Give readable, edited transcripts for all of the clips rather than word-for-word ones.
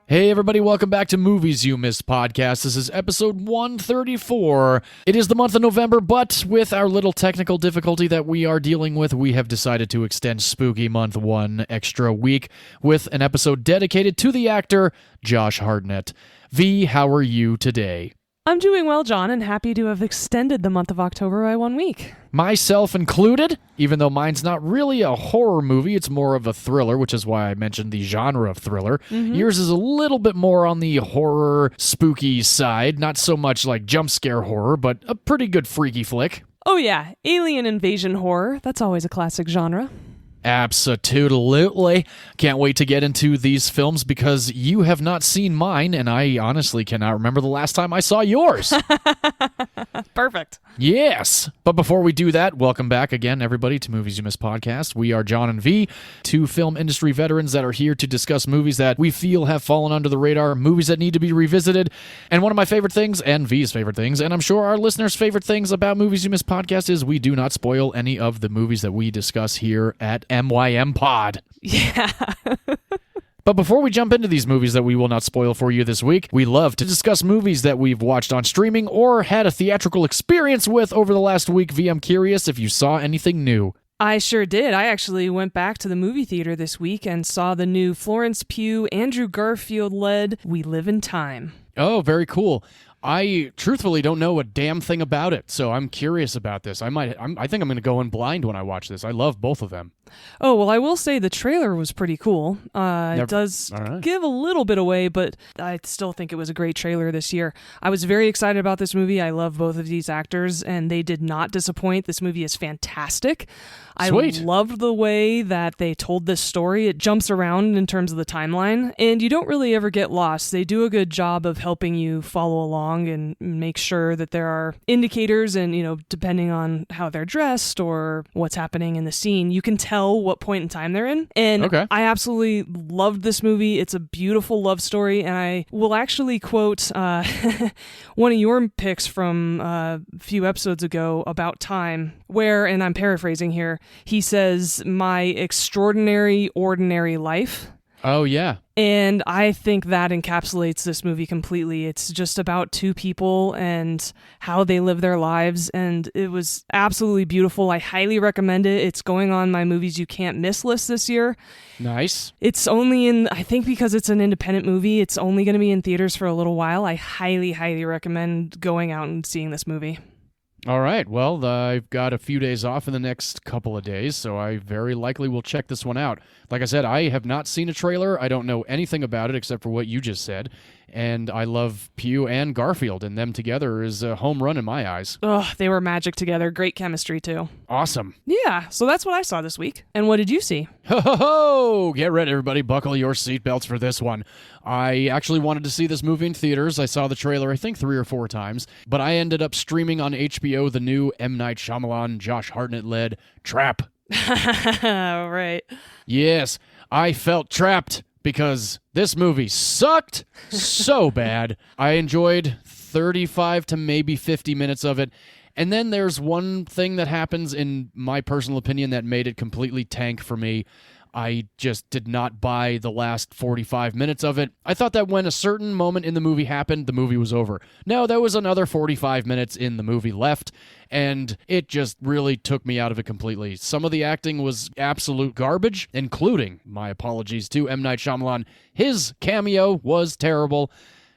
Hey everybody, welcome back to Movies You Missed podcast. This is episode 134. It is the month of November, but with our little technical difficulty that we are dealing with, we have decided to extend Spooky Month one extra week with an episode dedicated to the actor Josh Hartnett. Vee, how are you today? I'm doing well, John, and happy to have extended the month of October by 1 week. Myself included, even though mine's not really a horror movie, it's more of a thriller, which is why I mentioned the genre of thriller. Yours is a little bit more on the horror, spooky side, not so much like jump scare horror, but a pretty good freaky flick. Oh yeah, alien invasion horror. That's always a classic genre. Absolutely. Can't wait to get into these films because you have not seen mine, and I honestly cannot remember the last time I saw yours. Perfect. Yes. But before we do that, welcome back again, everybody, to Movies You Missed podcast. We are John and Vee, two film industry veterans that are here to discuss movies that we feel have fallen under the radar, movies that need to be revisited. And one of my favorite things, and Vee's favorite things, and I'm sure our listeners' favorite things about Movies You Missed podcast is we do not spoil any of the movies that we discuss here at MYM Pod. Yeah. But before we jump into these movies that we will not spoil for you this week, we love to discuss movies that we've watched on streaming or had a theatrical experience with over the last week. V, I'm curious if you saw anything new. I sure did. I actually went back to the movie theater this week and saw the new Florence Pugh, Andrew Garfield-led We Live in Time. Oh, very cool. I truthfully don't know a damn thing about it, so I'm curious about this. I think I'm going to go in blind when I watch this. I love both of them. Oh, well, I will say the trailer was pretty cool. It does give a little bit away, but I still think it was a great trailer this year. I was very excited about this movie. I love both of these actors, and they did not disappoint. This movie is fantastic. Sweet. I loved the way that they told this story. It jumps around in terms of the timeline, and you don't really ever get lost. They do a good job of helping you follow along and make sure that there are indicators, and, depending on how they're dressed or what's happening in the scene, you can tell what point in time they're in. And I absolutely loved this movie. It's a beautiful love story, and I will actually quote one of your picks from a few episodes ago about time, where, and I'm paraphrasing here, he says, "My extraordinary, ordinary life." Oh, yeah. And I think that encapsulates this movie completely. It's just about two people and how they live their lives, and it was absolutely beautiful. I highly recommend it. It's going on my Movies You Can't Miss list this year. Nice. It's only I think because it's an independent movie, it's only going to be in theaters for a little while. I highly, highly recommend going out and seeing this movie. All right. Well, I've got a few days off in the next couple of days, so I very likely will check this one out. Like I said, I have not seen a trailer. I don't know anything about it except for what you just said. And I love Pugh and Garfield, and them together is a home run in my eyes. Oh, they were magic together. Great chemistry, too. Awesome. Yeah, so that's what I saw this week. And what did you see? Ho, ho, ho! Get ready, everybody. Buckle your seatbelts for this one. I actually wanted to see this movie in theaters. I saw the trailer, I think, 3 or 4 times. But I ended up streaming on HBO the new M. Night Shyamalan, Josh Hartnett-led Trap. Right. Yes, I felt trapped because this movie sucked so bad. I enjoyed 35 to maybe 50 minutes of it. And then there's one thing that happens, in my personal opinion, that made it completely tank for me. I just did not buy the last 45 minutes of it. I thought that when a certain moment in the movie happened, the movie was over. No, there was another 45 minutes in the movie left, and it just really took me out of it completely. Some of the acting was absolute garbage, including, my apologies to M. Night Shyamalan, his cameo was terrible.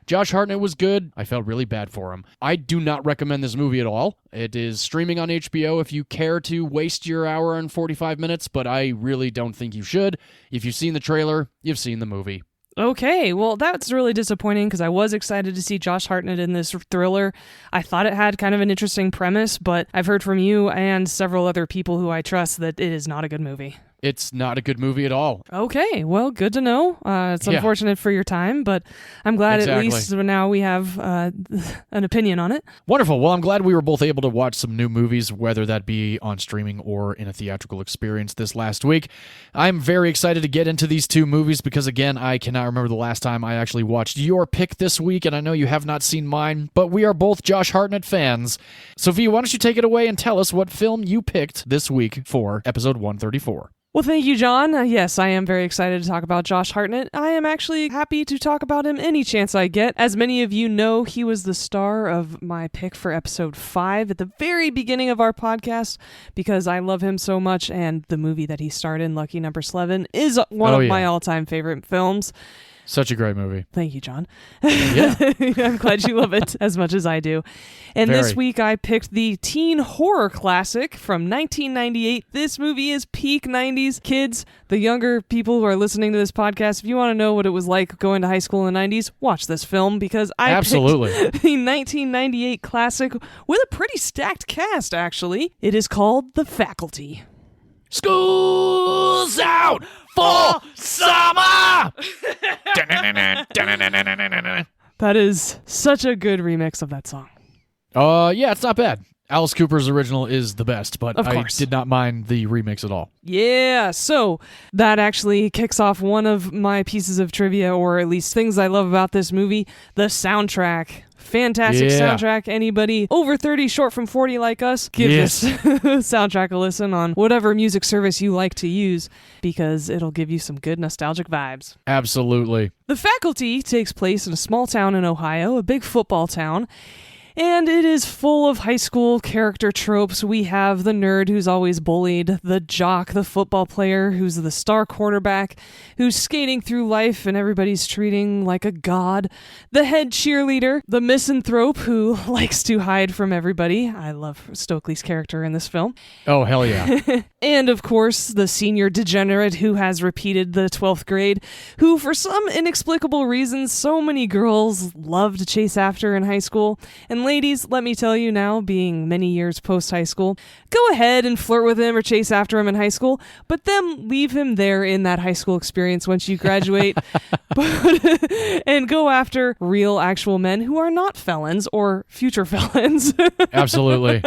Josh Hartnett was good. I felt really bad for him. I do not recommend this movie at all. It is streaming on HBO if you care to waste your hour and 45 minutes, but I really don't think you should. If you've seen the trailer, you've seen the movie. Okay, well, that's really disappointing because I was excited to see Josh Hartnett in this thriller. I thought it had kind of an interesting premise, but I've heard from you and several other people who I trust that it is not a good movie. It's not a good movie at all. Okay, well, good to know. It's unfortunate for your time, but I'm glad at least now we have an opinion on it. Wonderful. Well, I'm glad we were both able to watch some new movies, whether that be on streaming or in a theatrical experience this last week. I'm very excited to get into these two movies because, again, I cannot remember the last time I actually watched your pick this week, and I know you have not seen mine, but we are both Josh Hartnett fans. So, Vee, why don't you take it away and tell us what film you picked this week for episode 134? Well, thank you, John. Yes, I am very excited to talk about Josh Hartnett. I am actually happy to talk about him any chance I get. As many of you know, he was the star of my pick for episode 5 at the very beginning of our podcast because I love him so much, and the movie that he starred in, Lucky Number 11, is one of my all-time favorite films. Such a great movie. Thank you, John. Yeah. I'm glad you love it as much as I do. And This week I picked the teen horror classic from 1998. This movie is peak 90s. Kids, the younger people who are listening to this podcast, if you want to know what it was like going to high school in the 90s, watch this film because I picked the 1998 classic with a pretty stacked cast, actually. It is called The Faculty. School's out for summer! That is such a good remix of that song. Yeah, it's not bad. Alice Cooper's original is the best, but I did not mind the remix at all. Yeah, so that actually kicks off one of my pieces of trivia, or at least things I love about this movie, the soundtrack. Fantastic soundtrack. Anybody over 30, short from 40 like us, give this soundtrack a listen on whatever music service you like to use because it'll give you some good nostalgic vibes. Absolutely. The Faculty takes place in a small town in Ohio, a big football town. And it is full of high school character tropes. We have the nerd who's always bullied, the jock, the football player who's the star quarterback, who's skating through life and everybody's treating like a god, the head cheerleader, the misanthrope who likes to hide from everybody. I love Stokely's character in this film. Oh, hell yeah. And, of course, the senior degenerate who has repeated the 12th grade, who, for some inexplicable reasons, so many girls love to chase after in high school. And ladies, let me tell you now, being many years post-high school, go ahead and flirt with him or chase after him in high school, but then leave him there in that high school experience once you graduate and go after real, actual men who are not felons or future felons. Absolutely.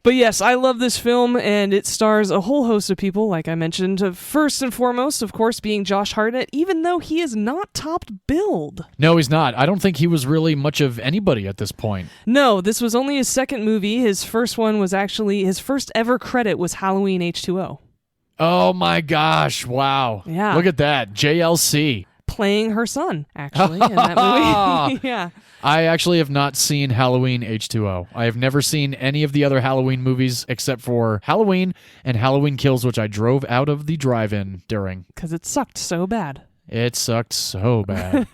But yes, I love this film, and it stars a whole host of people, like I mentioned. First and foremost, of course, being Josh Hartnett, even though he is not topped billed. No, he's not. I don't think he was really much of anybody at this point. No, this was only his second movie. His first one was actually, his first ever credit was Halloween H2O. Oh my gosh, wow. Yeah. Look at that, JLC. Playing her son, actually, in that movie. Yeah. I actually have not seen Halloween H2O. I have never seen any of the other Halloween movies except for Halloween and Halloween Kills, which I drove out of the drive-in during. Because it sucked so bad. It sucked so bad.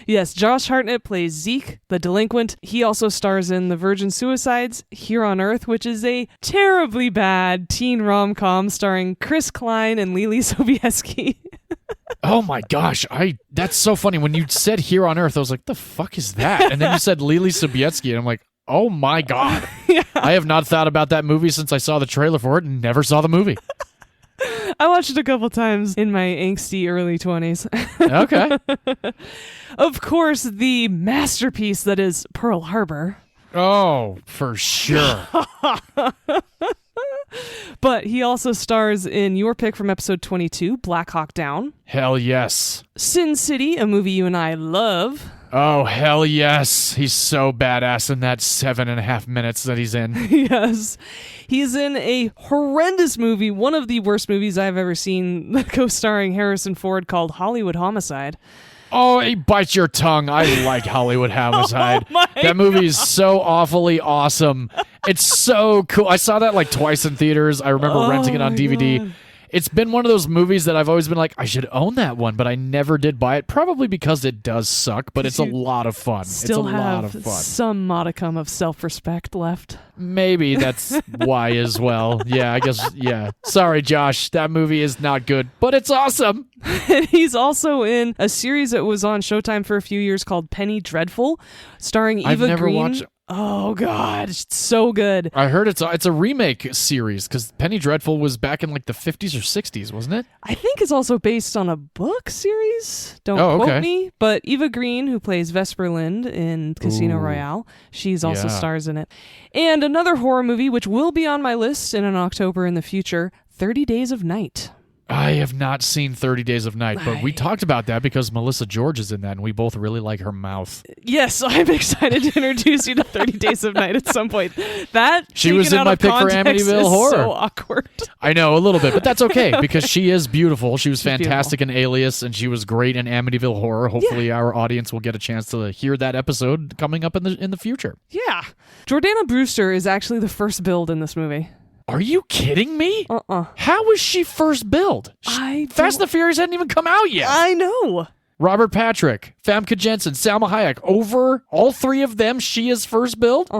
Yes, Josh Hartnett plays Zeke, the delinquent. He also stars in The Virgin Suicides, Here on Earth, which is a terribly bad teen rom-com starring Chris Klein and Lily Sobieski. Oh my gosh, that's so funny. When you said Here on Earth, I was like, the fuck is that? And then you said Lily Sobieski, and I'm like, oh my God. Yeah. I have not thought about that movie since I saw the trailer for it and never saw the movie. I watched it a couple times in my angsty early 20s. Okay. Of course, the masterpiece that is Pearl Harbor. Oh, for sure. But he also stars in your pick from episode 22, Black Hawk Down. Hell yes. Sin City, a movie you and I love. Oh, hell yes. He's so badass in that 7.5 minutes that he's in. Yes. He's in a horrendous movie, one of the worst movies I've ever seen, co-starring Harrison Ford, called Hollywood Homicide. Oh, he bites your tongue. I like Hollywood Homicide. That movie is so awfully awesome. It's so cool. I saw that like twice in theaters. I remember renting it on DVD. God. It's been one of those movies that I've always been like, I should own that one, but I never did buy it, probably because it does suck, but it's a lot of fun. Still it's a lot of fun. Some modicum of self-respect left. Maybe that's why as well. Yeah, I guess, yeah. Sorry, Josh, that movie is not good, but it's awesome. He's also in a series that was on Showtime for a few years called Penny Dreadful, starring Eva Green. I've never watched. Oh, God, it's so good. I heard it's a remake series because Penny Dreadful was back in like the 50s or 60s, wasn't it? I think it's also based on a book series. Don't quote me. But Eva Green, who plays Vesper Lind in Casino Royale, she's also stars in it. And another horror movie, which will be on my list in an October in the future, 30 Days of Night. I have not seen 30 Days of Night, but we talked about that because Melissa George is in that, and we both really like her mouth. Yes, I'm excited to introduce you to 30 Days of Night at some point. That she was in my pick for Amityville Horror. So awkward. I know, a little bit, but that's okay because she is beautiful. She was fantastic in Alias, and she was great in Amityville Horror. Hopefully, our audience will get a chance to hear that episode coming up in the future. Yeah, Jordana Brewster is actually the first build in this movie. Are you kidding me? How was she first billed? Fast and the Furious hadn't even come out yet. I know. Robert Patrick, Famke Jensen, Salma Hayek, over all three of them, she is first billed?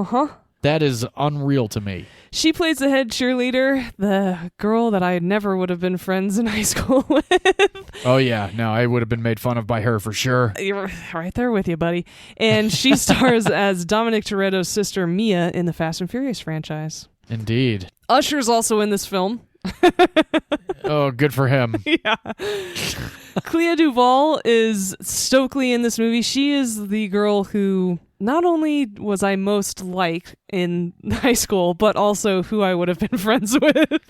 That is unreal to me. She plays the head cheerleader, the girl that I never would have been friends in high school with. Oh, yeah. No, I would have been made fun of by her for sure. You're right there with you, buddy. And she stars as Dominic Toretto's sister, Mia, in the Fast and Furious franchise. Indeed. Usher's also in this film. Oh, good for him. Yeah. Clea Duvall is Stokely in this movie. She is the girl who not only was I most like in high school, but also who I would have been friends with.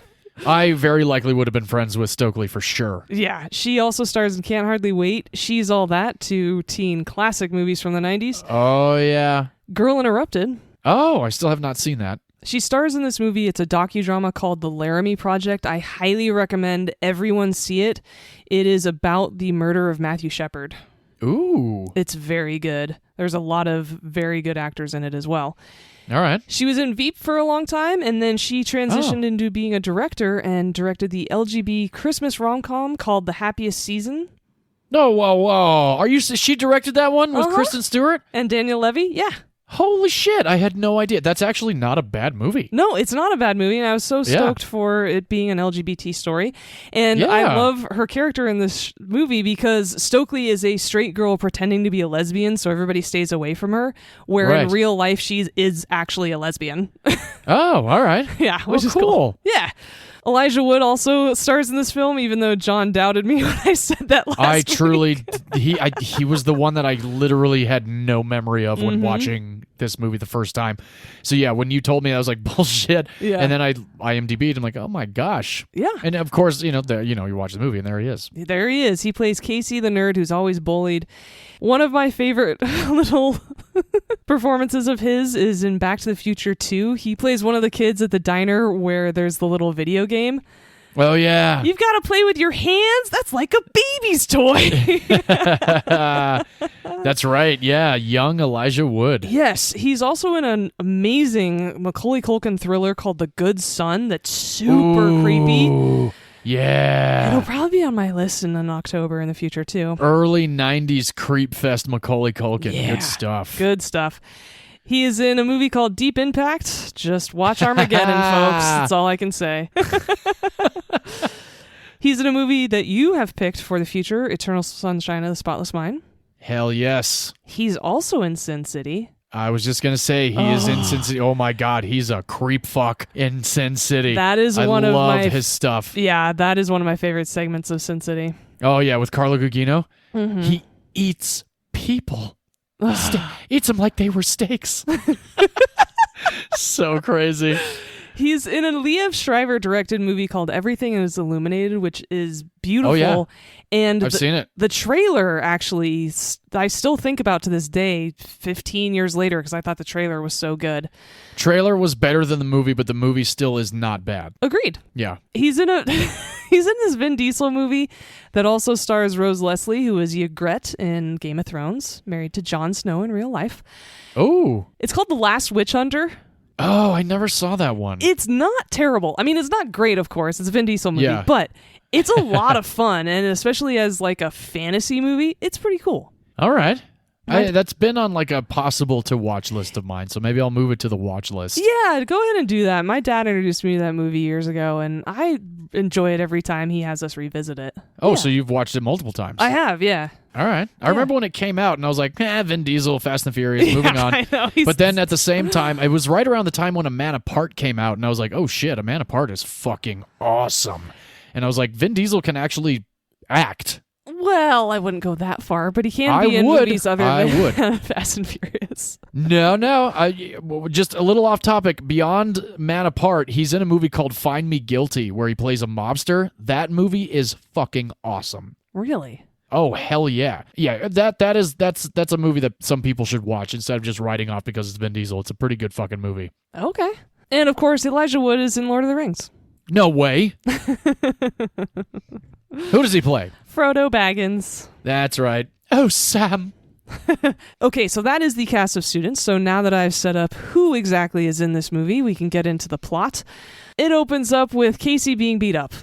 I very likely would have been friends with Stokely for sure. Yeah. She also stars in Can't Hardly Wait. She's All That, two teen classic movies from the 90s. Oh, yeah. Girl Interrupted. Oh, I still have not seen that. She stars in this movie. It's a docudrama called The Laramie Project. I highly recommend everyone see it. It is about the murder of Matthew Shepard. Ooh. It's very good. There's a lot of very good actors in it as well. All right. She was in Veep for a long time, and then she transitioned into being a director and directed the LGB Christmas rom-com called The Happiest Season. No, whoa. She directed that one with Kristen Stewart? And Daniel Levy? Yeah. Holy shit, I had no idea. That's actually not a bad movie. No, it's not a bad movie, and I was so stoked for it being an LGBT story. And I love her character in this movie because Stokely is a straight girl pretending to be a lesbian, so everybody stays away from her, where in real life she is actually a lesbian. Oh, all right. Yeah, which is cool. Yeah. Elijah Wood also stars in this film, even though John doubted me when I said that last week. He was the one that I literally had no memory of when watching this movie the first time. So yeah, when you told me, I was like, bullshit. Yeah. And then I IMDb'd, I'm like, oh my gosh. Yeah. And of course, you watch the movie and there he is. There he is. He plays Casey the nerd who's always bullied. One of my favorite little performances of his is in Back to the Future 2. He plays one of the kids at the diner where there's the little video game. Oh, yeah. You've got to play with your hands? That's like a baby's toy. That's right. Yeah, young Elijah Wood. Yes, he's also in an amazing Macaulay Culkin thriller called The Good Son that's super creepy. Yeah. It'll probably be on my list in October in the future, too. Early 90s creep fest Macaulay Culkin. Yeah. Good stuff. Good stuff. He is in a movie called Deep Impact. Just watch Armageddon, folks. That's all I can say. He's in a movie that you have picked for the future, Eternal Sunshine of the Spotless Mind. Hell yes. He's also in Sin City. I was just going to say, he is in Sin City. Oh my God, he's a creep fuck in Sin City. That is I love his stuff. Yeah, that is one of my favorite segments of Sin City. Oh yeah, with Carlo Gugino. He eats people. Eats them like they were steaks. So crazy. He's in a Liev Schreiber-directed movie called Everything Is Illuminated, which is beautiful. Oh, yeah. And I've seen it. The trailer, actually, I still think about to this day, 15 years later, because I thought the trailer was so good. Trailer was better than the movie, but the movie still is not bad. Agreed. Yeah. He's in this Vin Diesel movie that also stars Rose Leslie, who is Ygritte in Game of Thrones, married to Jon Snow in real life. Oh. It's called The Last Witch Hunter. Oh, I never saw that one. It's not terrible. I mean, it's not great, of course. It's a Vin Diesel movie, but it's a lot of fun, and especially as like a fantasy movie, it's pretty cool. All right. That's been on like a possible to watch list of mine, so maybe I'll move it to the watch list. Yeah, go ahead and do that. My dad introduced me to that movie years ago, and I enjoy it every time he has us revisit it. Oh, so you've watched it multiple times? I have, yeah. All right. I remember when it came out, and I was like, Vin Diesel, Fast and Furious, moving on. I know. But then at the same time, it was right around the time when A Man Apart came out, and I was like, oh shit, A Man Apart is fucking awesome. And I was like, Vin Diesel can actually act. Well, I wouldn't go that far, but he can be in movies other than Fast and Furious. No. Just a little off topic. Beyond Man Apart, he's in a movie called Find Me Guilty, where he plays a mobster. That movie is fucking awesome. Really? Oh, hell yeah. Yeah, that's a movie that some people should watch instead of just writing off because it's Vin Diesel. It's a pretty good fucking movie. Okay. And of course, Elijah Wood is in Lord of the Rings. No way. Who does he play? Frodo Baggins. That's right. Oh, Sam. Okay, so that is the cast of students. So now that I've set up who exactly is in this movie, we can get into the plot. It opens up with Casey being beat up.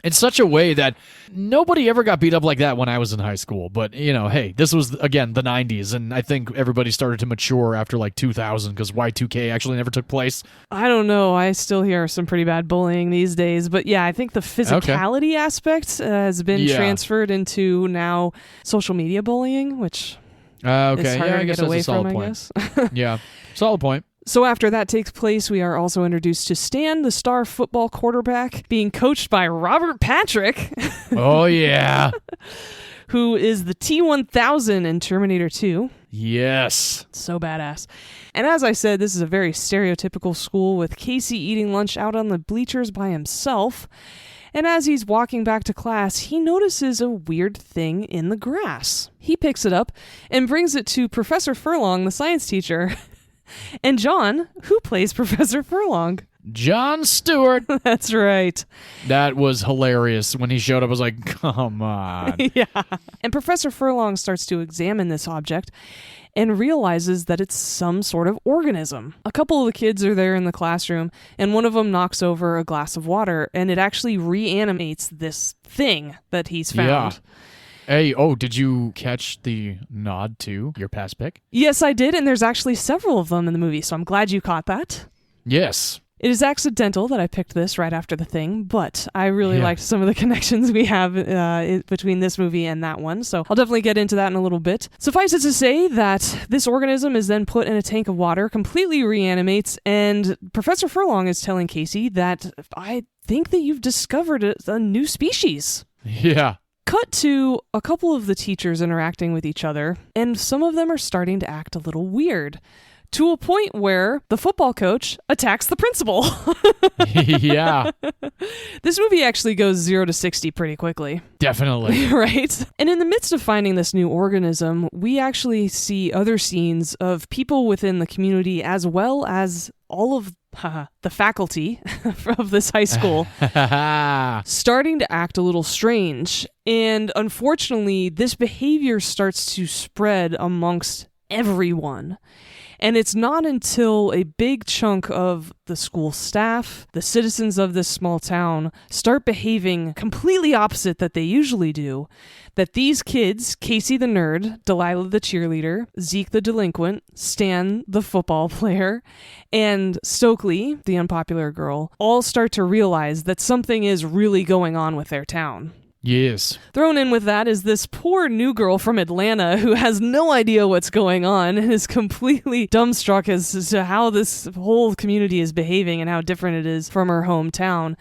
In such a way that nobody ever got beat up like that when I was in high school. But, hey, this was, again, the 90s, and I think everybody started to mature after, 2000, because Y2K actually never took place. I don't know. I still hear some pretty bad bullying these days. But, yeah, I think the physicality aspect has been transferred into now social media bullying, which is harder to get away from, I guess. Yeah, solid point. So after that takes place, we are also introduced to Stan, the star football quarterback, being coached by Robert Patrick. Oh, yeah. Who is the T-1000 in Terminator 2. Yes. So badass. And as I said, this is a very stereotypical school with Casey eating lunch out on the bleachers by himself. And as he's walking back to class, he notices a weird thing in the grass. He picks it up and brings it to Professor Furlong, the science teacher. And John, who plays Professor Furlong? Jon Stewart. That's right. That was hilarious. When he showed up, I was like, come on. Yeah. And Professor Furlong starts to examine this object and realizes that it's some sort of organism. A couple of the kids are there in the classroom, and one of them knocks over a glass of water, and it actually reanimates this thing that he's found. Yeah. Hey, did you catch the nod to your past pick? Yes, I did, and there's actually several of them in the movie, so I'm glad you caught that. Yes. It is accidental that I picked this right after the thing, but I really liked some of the connections we have between this movie and that one, so I'll definitely get into that in a little bit. Suffice it to say that this organism is then put in a tank of water, completely reanimates, and Professor Furlong is telling Casey that I think that you've discovered a new species. Yeah. Cut to a couple of the teachers interacting with each other, and some of them are starting to act a little weird, to a point where the football coach attacks the principal. Yeah. This movie actually goes 0 to 60 pretty quickly. Definitely. Right? And in the midst of finding this new organism, we actually see other scenes of people within the community as well as all of the faculty of this high school starting to act a little strange. And unfortunately, this behavior starts to spread amongst everyone. And it's not until a big chunk of the school staff, the citizens of this small town, start behaving completely opposite that they usually do, that these kids, Casey the nerd, Delilah the cheerleader, Zeke the delinquent, Stan the football player, and Stokely, the unpopular girl, all start to realize that something is really going on with their town. Yes. Thrown in with that is this poor new girl from Atlanta who has no idea what's going on and is completely dumbstruck as to how this whole community is behaving and how different it is from her hometown.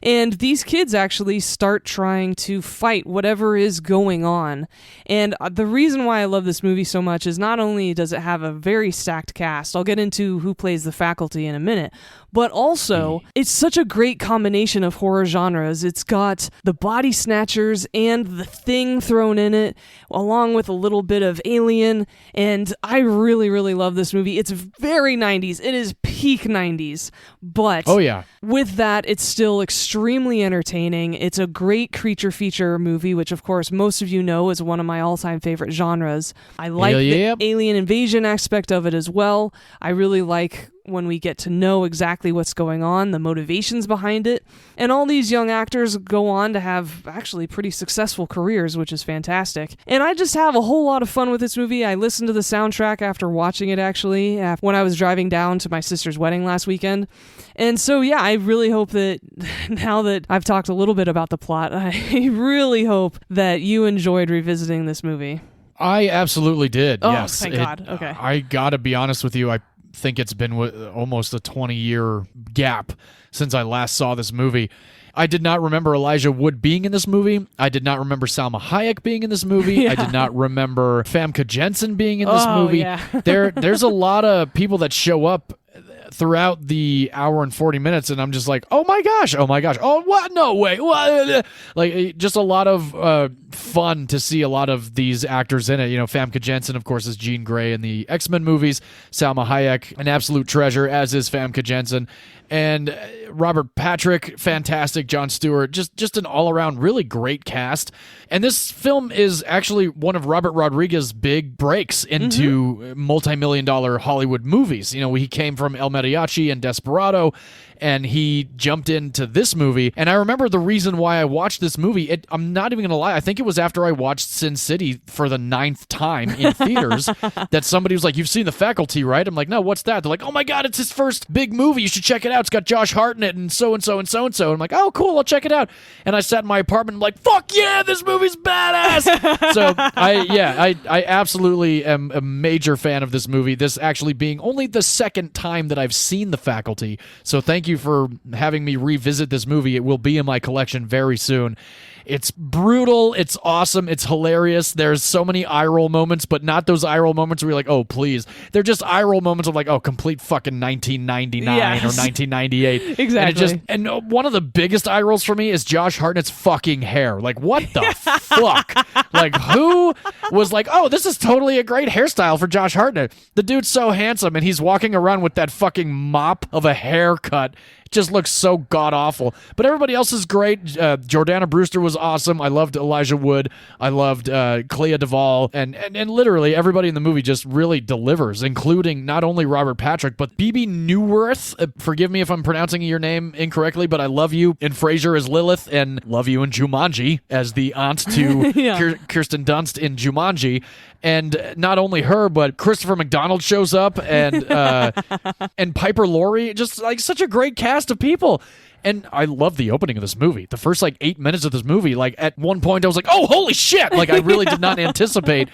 And these kids actually start trying to fight whatever is going on. And the reason why I love this movie so much is not only does it have a very stacked cast, I'll get into who plays the faculty in a minute, but also it's such a great combination of horror genres. It's got the body snatchers and the Thing thrown in it, along with a little bit of Alien, and I really, really love this movie. It's very 90s. It is peak 90s, but with that, it's still extremely entertaining. It's a great creature feature movie, which of course most of you know is one of my all-time favorite genres. I like the alien invasion aspect of it as well. I really like when we get to know exactly what's going on, the motivations behind it, and all these young actors go on to have actually pretty successful careers, which is fantastic. And I just have a whole lot of fun with this movie. I listened to the soundtrack after watching it, actually, when I was driving down to my sister's wedding last weekend. And so, yeah, I really hope that now that I've talked a little bit about the plot, I really hope that you enjoyed revisiting this movie. I absolutely did, yes. Thank God. Okay. I gotta be honest with you, I think it's been almost a 20-year gap since I last saw this movie. I did not remember Elijah Wood being in this movie. I did not remember Salma Hayek being in this movie. I did not remember Famke Jensen being in this movie. Yeah. There's a lot of people that show up throughout the hour and 40 minutes, and I'm just like, oh my gosh, oh what, no way, what? Like, just a lot of fun to see a lot of these actors in it. Famke Jensen, of course, is Jean Grey in the X-Men movies. Salma Hayek, an absolute treasure, as is Famke Jensen. And Robert Patrick, fantastic. Jon Stewart, just an all-around really great cast. And this film is actually one of Robert Rodriguez's big breaks into multi-million-dollar Hollywood movies. He came from El Mariachi and Desperado, and he jumped into this movie. And I remember the reason why I watched this movie. I'm not even going to lie. I think it was after I watched Sin City for the 9th time in theaters that somebody was like, "You've seen The Faculty, right?" I'm like, "No, what's that?" They're like, "Oh my God, it's his first big movie. You should check it out. It's got Josh Hartnett and so-and-so and so-and-so." I'm like, "Oh, cool. I'll check it out." And I sat in my apartment and I'm like, "Fuck yeah, this movie's badass." So I absolutely am a major fan of this movie. This actually being only the second time that I've seen The Faculty. So thank you for having me revisit this movie. It will be in my collection very soon. It's brutal. It's awesome. It's hilarious. There's so many eye roll moments, but not those eye roll moments where you're like, oh, please. They're just eye roll moments of like, oh, complete fucking 1999 or 1998. Exactly. And one of the biggest eye rolls for me is Josh Hartnett's fucking hair. Like, what the fuck? Like, who was like, oh, this is totally a great hairstyle for Josh Hartnett? The dude's so handsome, and he's walking around with that fucking mop of a haircut. Just looks so god-awful. But everybody else is great. Jordana Brewster was awesome. I loved Elijah Wood. I loved Clea Duvall. And literally everybody in the movie just really delivers, including not only Robert Patrick, but Bebe Neuwirth. Forgive me if I'm pronouncing your name incorrectly, but I love you in Frasier as Lilith, and love you in Jumanji as the aunt to Kirsten Dunst in Jumanji. And not only her, but Christopher McDonald shows up, and Piper Laurie. Just like such a great cast of people. And I love the opening of this movie. The first 8 minutes of this movie, at one point I was like, oh, holy shit. I really did not anticipate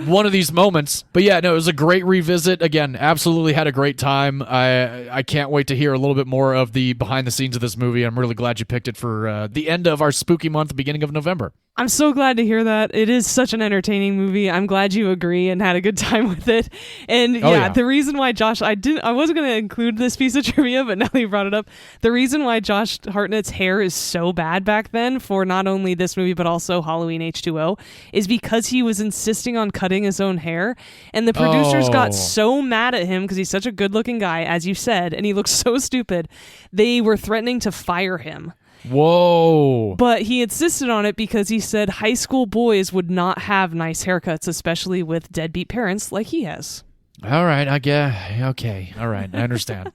one of these moments. But yeah, no, it was a great revisit. Again, absolutely had a great time. I can't wait to hear a little bit more of the behind the scenes of this movie. I'm really glad you picked it for the end of our spooky month, beginning of November. I'm so glad to hear that. It is such an entertaining movie. I'm glad you agree and had a good time with it. And the reason why Josh, I wasn't going to include this piece of trivia, but now that you brought it up, the reason why Josh Hartnett's hair is so bad back then for not only this movie but also Halloween H2O is because he was insisting on cutting his own hair, and the producers got so mad at him because he's such a good-looking guy, as you said, and he looks so stupid. They were threatening to fire him. Whoa. But he insisted on it because he said high school boys would not have nice haircuts, especially with deadbeat parents like he has. All right, I guess. Okay, all right, I understand.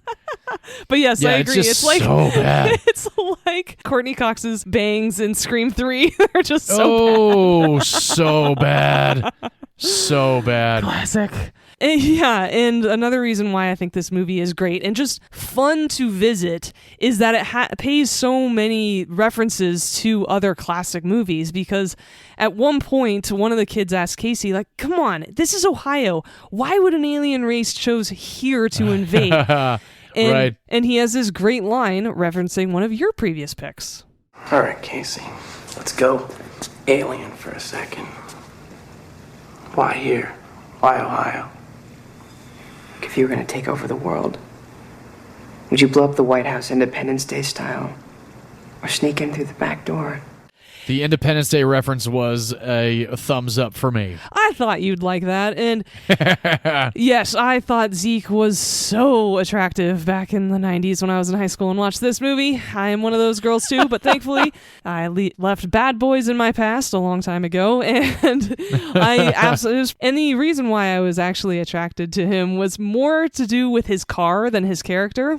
But yes, I agree. It's like so bad. It's like Courtney Cox's bangs in Scream 3. They're just so bad. So bad. So bad. Classic. And another reason why I think this movie is great and just fun to visit is that it pays so many references to other classic movies, because at one point, one of the kids asked Casey, come on, this is Ohio. Why would an alien race chose here to invade? Right. And he has this great line referencing one of your previous picks. All right, Casey, let's go alien for a second. Why here? Why Ohio? If you were going to take over the world, would you blow up the White House Independence Day style? Or sneak in through the back door? The Independence Day reference was a thumbs up for me. I thought you'd like that. And yes, I thought Zeke was so attractive back in the 90s when I was in high school and watched this movie. I am one of those girls too, but thankfully I left bad boys in my past a long time ago. And I absolutely, and the reason why I was actually attracted to him was more to do with his car than his character.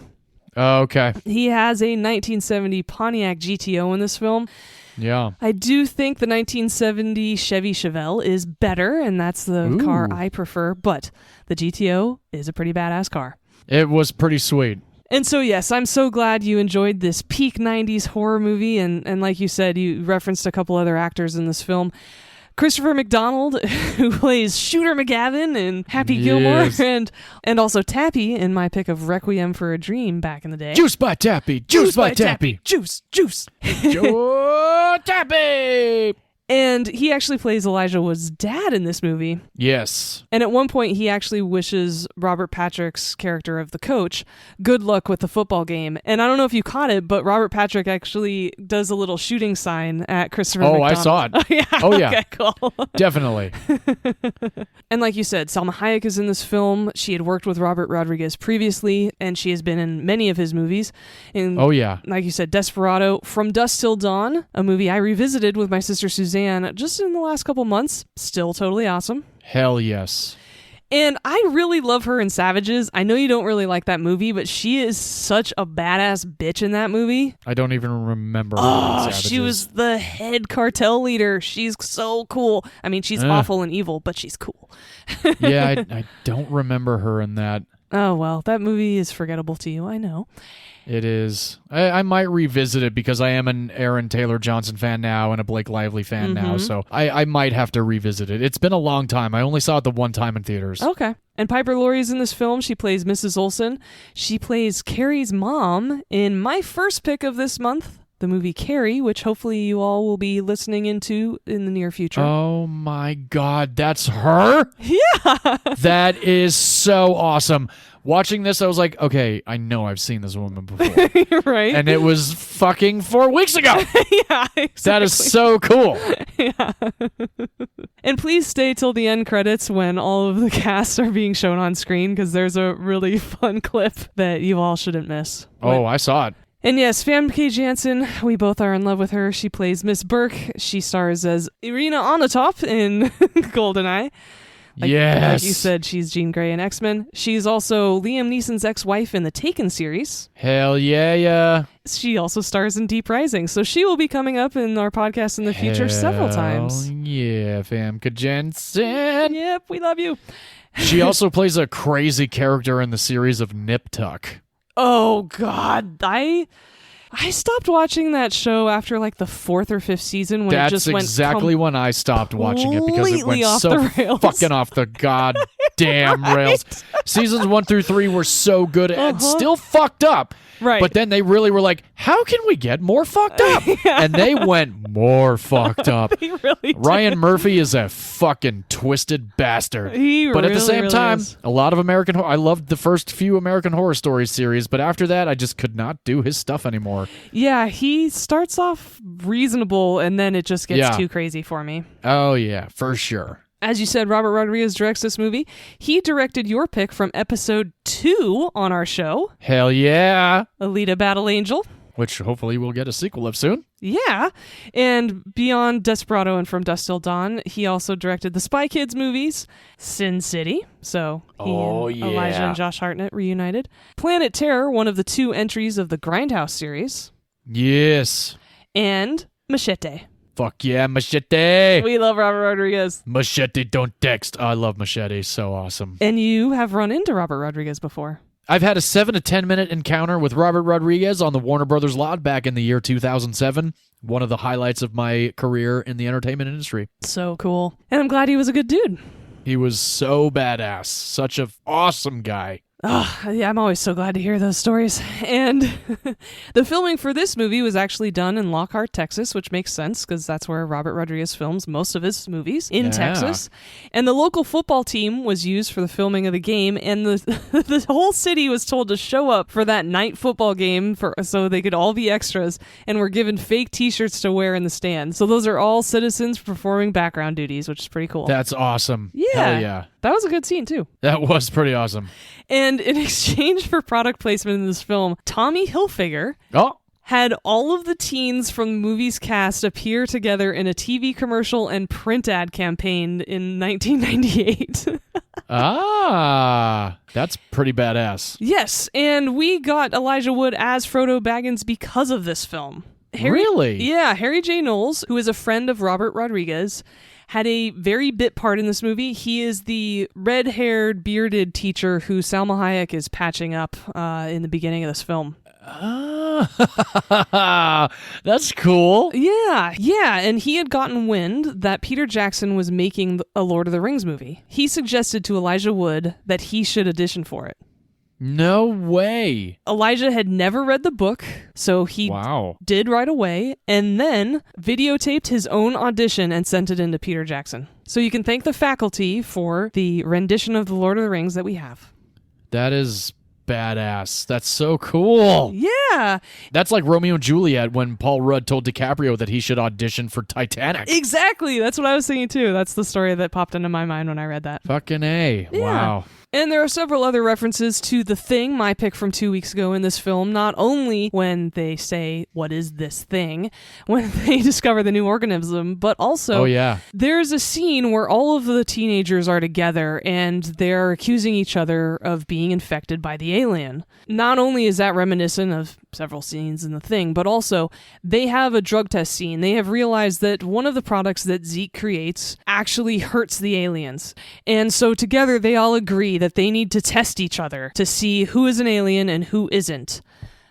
Oh, okay. He has a 1970 Pontiac GTO in this film. Yeah. I do think the 1970 Chevy Chevelle is better, and that's the car I prefer, but the GTO is a pretty badass car. It was pretty sweet. And so, yes, I'm so glad you enjoyed this peak 90s horror movie, and like you said, you referenced a couple other actors in this film. Christopher McDonald, who plays Shooter McGavin in Happy Gilmore, and also Tappy in my pick of Requiem for a Dream back in the day. Juice by Tappy. Juice by Tappy. Juice. Tappy. And he actually plays Elijah Wood's dad in this movie. Yes. And at one point, he actually wishes Robert Patrick's character of the coach good luck with the football game. And I don't know if you caught it, but Robert Patrick actually does a little shooting sign at Christopher McDonald. I saw it. Oh, yeah. Oh, yeah. Okay, cool. Definitely. And like you said, Salma Hayek is in this film. She had worked with Robert Rodriguez previously, and she has been in many of his movies. Oh, yeah. Like you said, Desperado, From Dusk Till Dawn, a movie I revisited with my sister Suzanne just in the last couple months. Still totally awesome. Hell yes. And I really love her in Savages. I know you don't really like that movie, but she is such a badass bitch in that movie. I don't even remember her in Savages. She was the head cartel leader. She's so cool. I mean, she's awful and evil, but she's cool. Yeah, I don't remember her in that. Oh, well, that movie is forgettable to you, I know. It is. I might revisit it because I am an Aaron Taylor Johnson fan now and a Blake Lively fan now, so I might have to revisit it. It's been a long time. I only saw it the one time in theaters. Okay. And Piper Laurie's in this film. She plays Mrs. Olsen. She plays Carrie's mom in my first pick of this month, the movie Carrie, which hopefully you all will be listening into in the near future. Oh my God, that's her? Yeah. That is so awesome. Watching this, I was like, okay, I know I've seen this woman before. Right. And it was fucking 4 weeks ago. Yeah, exactly. That is so cool. Yeah. And please stay till the end credits when all of the casts are being shown on screen, because there's a really fun clip that you all shouldn't miss. Oh, I saw it. And yes, Famke Janssen, we both are in love with her. She plays Miss Burke. She stars as Irina Onatopp in GoldenEye. Yes. Like you said, she's Jean Grey in X-Men. She's also Liam Neeson's ex-wife in the Taken series. Hell yeah. She also stars in Deep Rising, so she will be coming up in our podcast in the future several times. Yeah, Famke Janssen. Yep, we love you. She also plays a crazy character in the series of Nip Tuck. Oh, God. I stopped watching that show after like the 4th or 5th season when it just went exactly when I stopped watching it because it went off so the rails. fucking off the goddamn rails. Seasons 1 through 3 were so good and still fucked up. Right. But then they really were like, how can we get more fucked up? And they went more fucked up. He really did. Ryan Murphy is a fucking twisted bastard. But at the same time, is. a lot of American horror. I loved the first few American Horror Stories series, but after that, I just could not do his stuff anymore. Yeah, he starts off reasonable and then it just gets too crazy for me. Oh, yeah, for sure. As you said, Robert Rodriguez directs this movie. He directed your pick from episode 2 on our show. Hell yeah. Alita Battle Angel. Which hopefully we'll get a sequel of soon. Yeah. And beyond Desperado and From Dusk Till Dawn, he also directed the Spy Kids movies, Sin City. So he and Elijah and Josh Hartnett reunited. Planet Terror, one of the 2 entries of the Grindhouse series. Yes. And Machete. Fuck yeah, Machete. We love Robert Rodriguez. Machete, don't text. I love Machete. So awesome. And you have run into Robert Rodriguez before. I've had a 7 to 10 minute encounter with Robert Rodriguez on the Warner Brothers lot back in the year 2007. One of the highlights of my career in the entertainment industry. So cool. And I'm glad he was a good dude. He was so badass. Such an awesome guy. Oh, yeah, I'm always so glad to hear those stories. And the filming for this movie was actually done in Lockhart, Texas, which makes sense because that's where Robert Rodriguez films most of his movies, in Texas. And the local football team was used for the filming of the game, and the whole city was told to show up for that night football game so they could all be extras, and were given fake t-shirts to wear in the stand. So those are all citizens performing background duties, which is pretty cool. That's awesome. Yeah. Hell yeah. That was a good scene, too. That was pretty awesome. And in exchange for product placement in this film, Tommy Hilfiger had all of the teens from the movie's cast appear together in a TV commercial and print ad campaign in 1998. That's pretty badass. Yes, and we got Elijah Wood as Frodo Baggins because of this film. Really? Yeah, Harry J. Knowles, who is a friend of Robert Rodriguez, had a very bit part in this movie. He is the red-haired, bearded teacher who Salma Hayek is patching up in the beginning of this film. Oh, that's cool. Yeah, and he had gotten wind that Peter Jackson was making a Lord of the Rings movie. He suggested to Elijah Wood that he should audition for it. No way. Elijah had never read the book, so he did right away, and then videotaped his own audition and sent it in to Peter Jackson. So you can thank the faculty for the rendition of The Lord of the Rings that we have. That is badass. That's so cool. Yeah. That's like Romeo and Juliet when Paul Rudd told DiCaprio that he should audition for Titanic. Exactly. That's what I was thinking too. That's the story that popped into my mind when I read that. Fucking A. Yeah. Wow. And there are several other references to The Thing, my pick from 2 weeks ago in this film, not only when they say, what is this thing, when they discover the new organism, but also there's a scene where all of the teenagers are together and they're accusing each other of being infected by the alien. Not only is that reminiscent of several scenes in The Thing, but also they have a drug test scene. They have realized that one of the products that Zeke creates actually hurts the aliens. And so together they all agree that they need to test each other to see who is an alien and who isn't.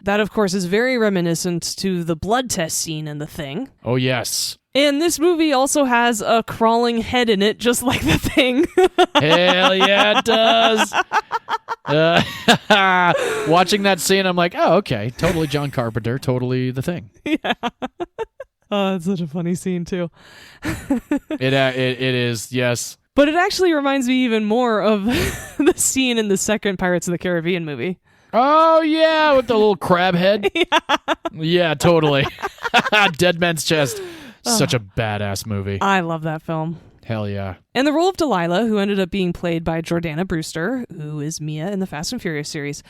That, of course, is very reminiscent to the blood test scene in The Thing. Oh, yes. And this movie also has a crawling head in it, just like The Thing. Hell yeah, it does. Watching that scene, I'm like, oh, okay. Totally John Carpenter. Totally The Thing. Yeah. Oh, it's such a funny scene, too. It is, yes. But it actually reminds me even more of the scene in the second Pirates of the Caribbean movie. Oh, yeah, with the little crab head. Yeah, totally. Dead Man's Chest. Such a badass movie. I love that film. Hell yeah. And the role of Delilah, who ended up being played by Jordana Brewster, who is Mia in the Fast and Furious series,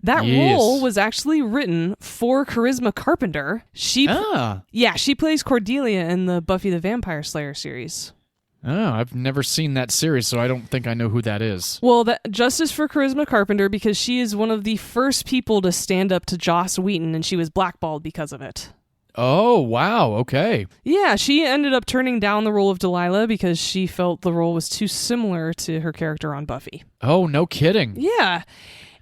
that role was actually written for Charisma Carpenter. She plays Cordelia in the Buffy the Vampire Slayer series. Oh, I've never seen that series, so I don't think I know who that is. Well, justice for Charisma Carpenter, because she is one of the first people to stand up to Joss Whedon, and she was blackballed because of it. Oh, wow, okay. Yeah, she ended up turning down the role of Delilah because she felt the role was too similar to her character on Buffy. Oh, no kidding. Yeah.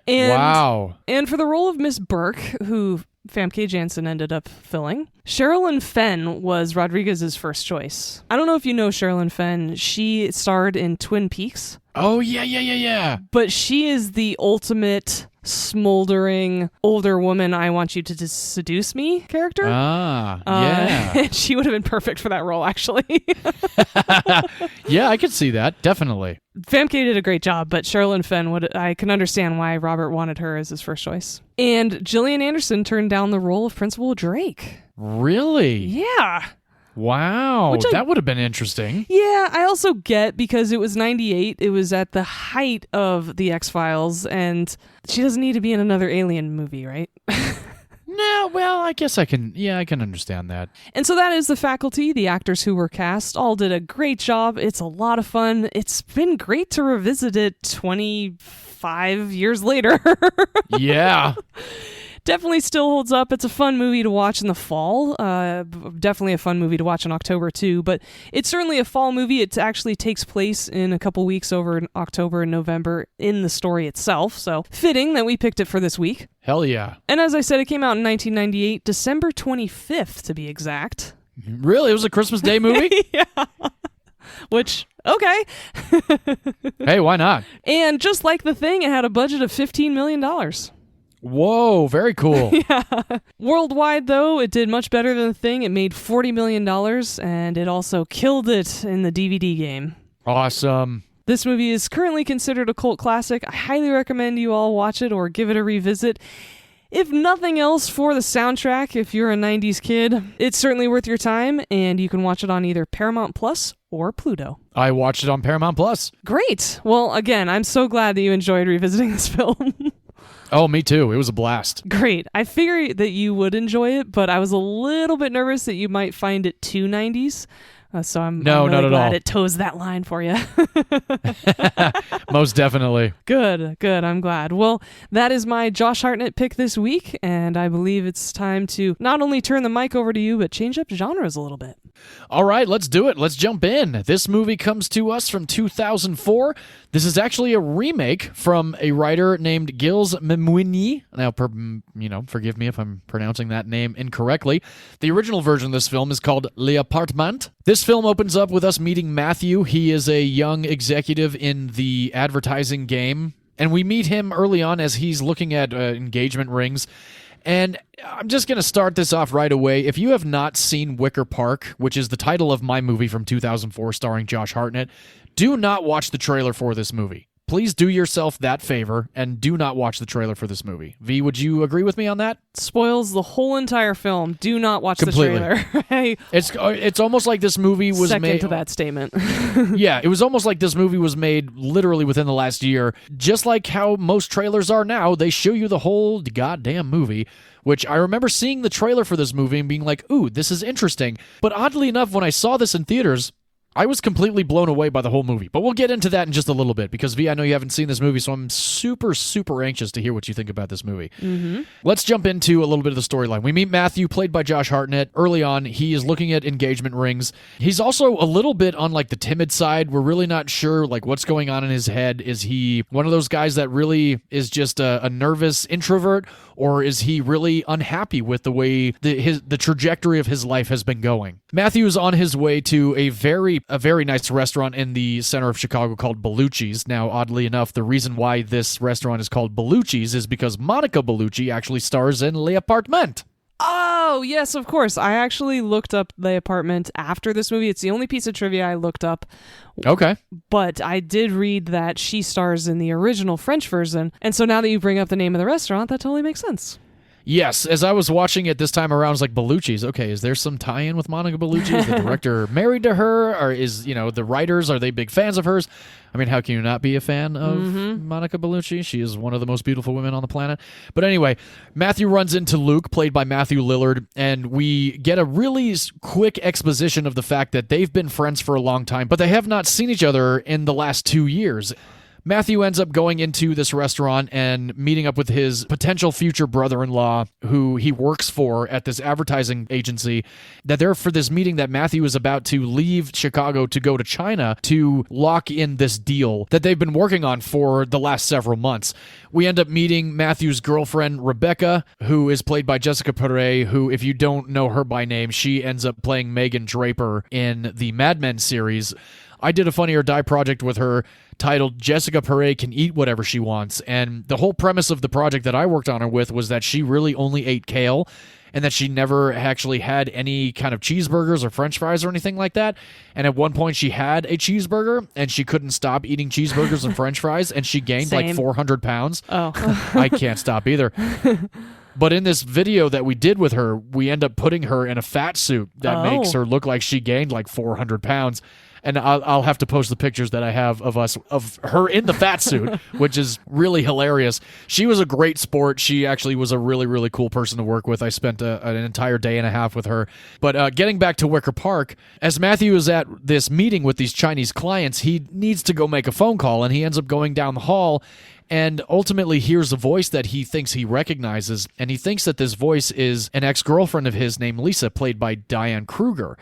And, wow. And for the role of Miss Burke, who Famke Janssen ended up filling, Sherilyn Fenn was Rodriguez's first choice. I don't know if you know Sherilyn Fenn. She starred in Twin Peaks. Oh, yeah. But she is the ultimate smoldering older woman, I want you to seduce me character. Yeah. She would have been perfect for that role, actually. Yeah, I could see that. Definitely. Famke did a great job, but Sherilyn Fenn, I can understand why Robert wanted her as his first choice. And Gillian Anderson turned down the role of Principal Drake. Really? Yeah. Wow, that would have been interesting. Yeah, I also get, because it was 98, it was at the height of the X-Files, and she doesn't need to be in another Alien movie, right? No, well, I guess I can understand that. And so that is the faculty. The actors who were cast all did a great job. It's a lot of fun. It's been great to revisit it 25 years later. Yeah. Definitely still holds up. It's a fun movie to watch in the fall. Definitely a fun movie to watch in October, too. But it's certainly a fall movie. It actually takes place in a couple weeks over in October and November in the story itself. So fitting that we picked it for this week. Hell yeah. And as I said, it came out in 1998, December 25th, to be exact. Really? It was a Christmas Day movie? Yeah. Which, okay. Hey, why not? And just like The Thing, it had a budget of $15 million. Whoa, very cool. Yeah. Worldwide, though, it did much better than The Thing. It made $40 million, and it also killed it in the DVD game. Awesome. This movie is currently considered a cult classic. I highly recommend you all watch it or give it a revisit. If nothing else, for the soundtrack, if you're a 90s kid, it's certainly worth your time, and you can watch it on either Paramount Plus or Pluto. I watched it on Paramount Plus. Great. Well, again, I'm so glad that you enjoyed revisiting this film. Oh, me too. It was a blast. Great. I figured that you would enjoy it, but I was a little bit nervous that you might find it too 90s. So I'm really glad it toes that line for you. Most definitely. Good. I'm glad. Well, that is my Josh Hartnett pick this week, and I believe it's time to not only turn the mic over to you, but change up genres a little bit. All right, let's do it. Let's jump in. This movie comes to us from 2004. This is actually a remake from a writer named Gilles Memoigny. Now, forgive me if I'm pronouncing that name incorrectly. The original version of this film is called L'Appartement. This film opens up with us meeting Matthew. He is a young executive in the advertising game, and we meet him early on as he's looking at engagement rings. And I'm just going to start this off right away. If you have not seen Wicker Park, which is the title of my movie from 2004 starring Josh Hartnett, do not watch the trailer for this movie. Please do yourself that favor and do not watch the trailer for this movie. V, would you agree with me on that? Spoils the whole entire film. Do not watch Completely. the trailer. It's almost like this movie was Second made to that statement. Yeah, it was almost like this movie was made literally within the last year. Just like how most trailers are now, they show you the whole goddamn movie, which I remember seeing the trailer for this movie and being like, ooh, this is interesting. But oddly enough, when I saw this in theaters, I was completely blown away by the whole movie. But we'll get into that in just a little bit because, V, I know you haven't seen this movie, so I'm super, super anxious to hear what you think about this movie. Mm-hmm. Let's jump into a little bit of the storyline. We meet Matthew, played by Josh Hartnett. Early on, he is looking at engagement rings. He's also a little bit on like the timid side. We're really not sure like what's going on in his head. Is he one of those guys that really is just a nervous introvert, or is he really unhappy with the way the trajectory of his life has been going? Matthew is on his way to a very nice restaurant in the center of Chicago called Bellucci's. Now, oddly enough, the reason why this restaurant is called Bellucci's is because Monica Bellucci actually stars in L'Appartement. Oh, yes, of course. I actually looked up The Apartment after this movie. It's the only piece of trivia I looked up. Okay. But I did read that she stars in the original French version. And so now that you bring up the name of the restaurant, that totally makes sense. Yes, as I was watching it this time around, I was like, Bellucci's. Okay, is there some tie-in with Monica Bellucci? Is the director married to her? Or is, the writers, are they big fans of hers? I mean, how can you not be a fan of Monica Bellucci? She is one of the most beautiful women on the planet. But anyway, Matthew runs into Luke, played by Matthew Lillard, and we get a really quick exposition of the fact that they've been friends for a long time, but they have not seen each other in the last 2 years. Matthew ends up going into this restaurant and meeting up with his potential future brother-in-law, who he works for at this advertising agency. That they're for this meeting that Matthew is about to leave Chicago to go to China to lock in this deal that they've been working on for the last several months. We end up meeting Matthew's girlfriend, Rebecca, who is played by Jessica Perret, who, if you don't know her by name, she ends up playing Megan Draper in the Mad Men series. I did a Funny or Die project with her titled Jessica Perret Can Eat Whatever She Wants, and the whole premise of the project that I worked on her with was that she really only ate kale and that she never actually had any kind of cheeseburgers or french fries or anything like that. And at one point she had a cheeseburger and she couldn't stop eating cheeseburgers and french fries, and she gained like 400 pounds. Oh. I can't stop either. But in this video that we did with her, we end up putting her in a fat suit that makes her look like she gained like 400 pounds. And I'll have to post the pictures that I have of her in the fat suit, which is really hilarious. She was a great sport. She actually was a really, really cool person to work with. I spent an entire day and a half with her. But getting back to Wicker Park, as Matthew is at this meeting with these Chinese clients, he needs to go make a phone call, and he ends up going down the hall and ultimately hears a voice that he thinks he recognizes, and he thinks that this voice is an ex-girlfriend of his named Lisa, played by Diane Kruger.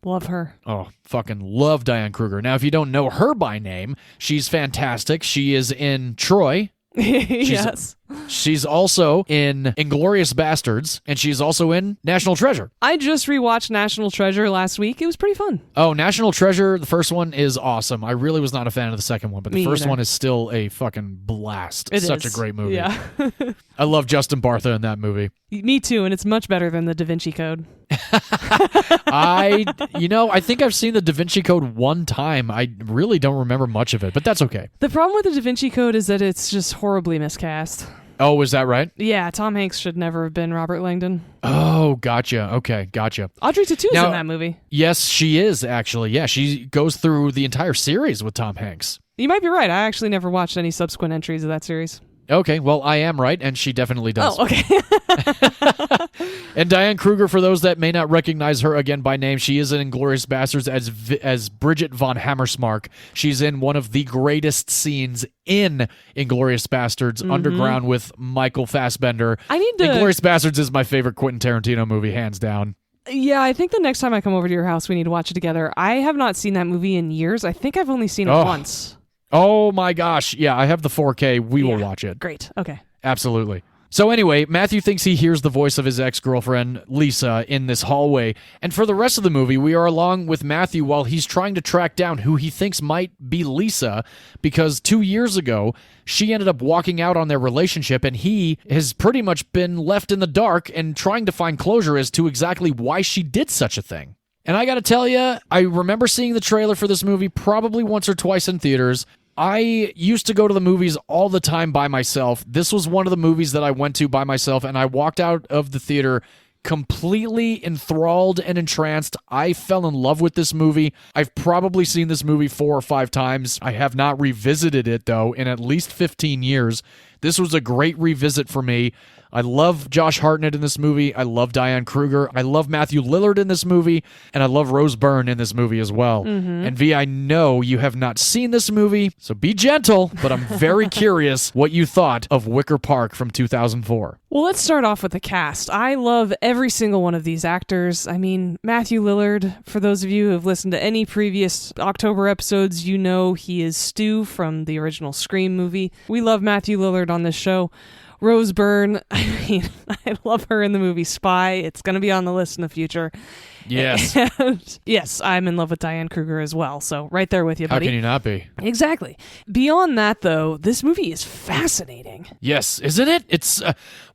Love her. Oh, fucking love Diane Kruger. Now, if you don't know her by name, she's fantastic. She is in Troy. Yes. She's also in Inglourious Bastards, and she's also in National Treasure. I just rewatched National Treasure last week. It was pretty fun. Oh, National Treasure, the first one is awesome. I really was not a fan of the second one, but the first one is still a fucking blast. It's such a great movie. Yeah. I love Justin Bartha in that movie. Me too, and it's much better than the Da Vinci Code. I think I've seen the Da Vinci Code one time. I really don't remember much of it, but that's okay. The problem with the Da Vinci Code is that it's just horribly miscast. Oh, is that right? Yeah, Tom Hanks should never have been Robert Langdon. Oh, gotcha. Okay, gotcha. Audrey Tautou is in that movie. Yes, she is, actually. Yeah, she goes through the entire series with Tom Hanks. You might be right. I actually never watched any subsequent entries of that series. Okay, well, I am right, and she definitely does. Oh, okay. And Diane Kruger, for those that may not recognize her again by name, she is in Inglourious Bastards as Bridget von Hammersmark. She's in one of the greatest scenes in Inglourious Bastards, Underground, with Michael Fassbender. Inglourious Bastards is my favorite Quentin Tarantino movie, hands down. Yeah, I think the next time I come over to your house, we need to watch it together. I have not seen that movie in years. I think I've only seen it once. Oh my gosh. Yeah, I have the 4K. We will watch it. Great. Okay. Absolutely. So anyway, Matthew thinks he hears the voice of his ex-girlfriend, Lisa, in this hallway. And for the rest of the movie, we are along with Matthew while he's trying to track down who he thinks might be Lisa, because 2 years ago, she ended up walking out on their relationship, and he has pretty much been left in the dark and trying to find closure as to exactly why she did such a thing. And I gotta tell you, I remember seeing the trailer for this movie probably once or twice in theaters. I used to go to the movies all the time by myself. This was one of the movies that I went to by myself, and I walked out of the theater completely enthralled and entranced. I fell in love with this movie. I've probably seen this movie 4 or 5 times. I have not revisited it, though, in at least 15 years. This was a great revisit for me. I love Josh Hartnett in this movie. I love Diane Kruger. I love Matthew Lillard in this movie. And I love Rose Byrne in this movie as well. Mm-hmm. And Vee, I know you have not seen this movie, so be gentle, but I'm very curious what you thought of Wicker Park from 2004. Well, let's start off with the cast. I love every single one of these actors. I mean, Matthew Lillard, for those of you who have listened to any previous October episodes, you know he is Stu from the original Scream movie. We love Matthew Lillard on this show. Rose Byrne, I mean, I love her in the movie Spy. It's going to be on the list in the future. Yes. And yes, I'm in love with Diane Kruger as well. So right there with you, buddy. How can you not be? Exactly. Beyond that, though, this movie is fascinating. Yes, isn't it? It's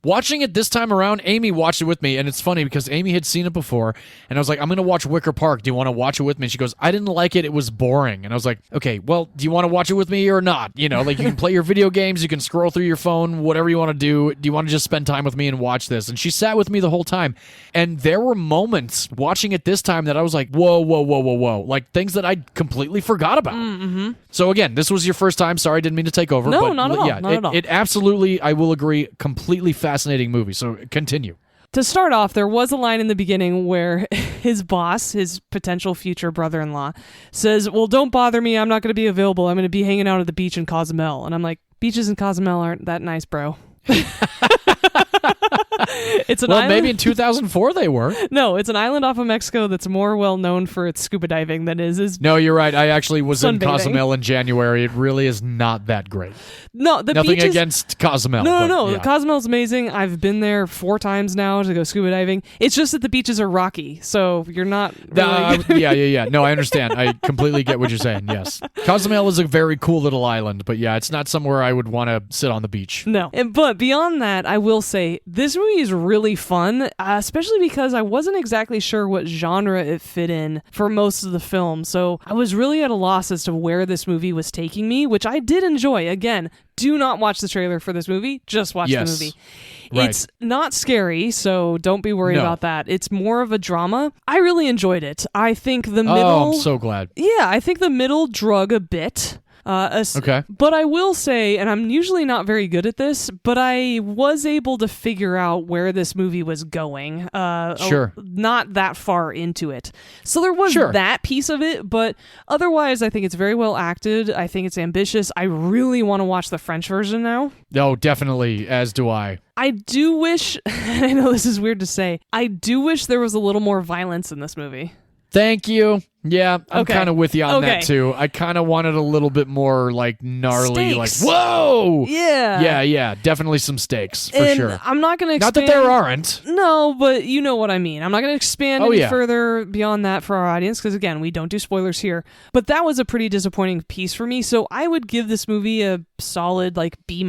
watching it this time around. Amy watched it with me, and it's funny because Amy had seen it before, and I was like, I'm going to watch Wicker Park. Do you want to watch it with me? And she goes, I didn't like it. It was boring. And I was like, okay, well, do you want to watch it with me or not? You know, like you can play your video games, you can scroll through your phone, whatever you want to do. Do you want to just spend time with me and watch this? And she sat with me the whole time, and there were moments watching it this time that I was like, whoa, whoa, whoa, whoa, whoa. Like things that I completely forgot about. Mm-hmm. So again, this was your first time. Sorry, I didn't mean to take over. No, but not at all. Yeah, not at all. It absolutely, I will agree, completely fascinating movie. So continue. To start off, there was a line in the beginning where his boss, his potential future brother-in-law, says, well, don't bother me. I'm not going to be available. I'm going to be hanging out at the beach in Cozumel. And I'm like, beaches in Cozumel aren't that nice, bro. It's an island. Maybe in 2004 they were. No, it's an island off of Mexico that's more well known for its scuba diving than is. No, you're right. I actually was in sunbathing. Cozumel in January. It really is not that great. No, the nothing beaches, against Cozumel. No. Yeah. Cozumel's amazing. I've been there 4 times now to go scuba diving. It's just that the beaches are rocky, so you're not. Really Yeah. No, I understand. I completely get what you're saying. Yes, Cozumel is a very cool little island, but yeah, it's not somewhere I would want to sit on the beach. No, but beyond that, I will say this movie is really fun, especially because I wasn't exactly sure what genre it fit in for most of the film. So I was really at a loss as to where this movie was taking me, which I did enjoy. Again, do not watch the trailer for this movie. Just watch the movie. Right. It's not scary, so don't be worried about that. It's more of a drama. I really enjoyed it. I think the middle... Oh, I'm so glad. Yeah, I think the middle drug a bit. Okay. But I will say, and I'm usually not very good at this, but I was able to figure out where this movie was going. Sure. Not that far into it. So there was that piece of it, but otherwise I think it's very well acted. I think it's ambitious. I really want to watch the French version now. Oh, definitely, as do I. I do wish, I know this is weird to say, I do wish there was a little more violence in this movie. Thank you. Yeah, I'm kind of with you on that too. I kind of wanted a little bit more like gnarly, stakes. like whoa. Yeah. Definitely some stakes for and sure. I'm not going to expand. Not that there aren't. No, but you know what I mean. I'm not going to expand any further beyond that for our audience because again, we don't do spoilers here. But that was a pretty disappointing piece for me. So I would give this movie a solid like B-.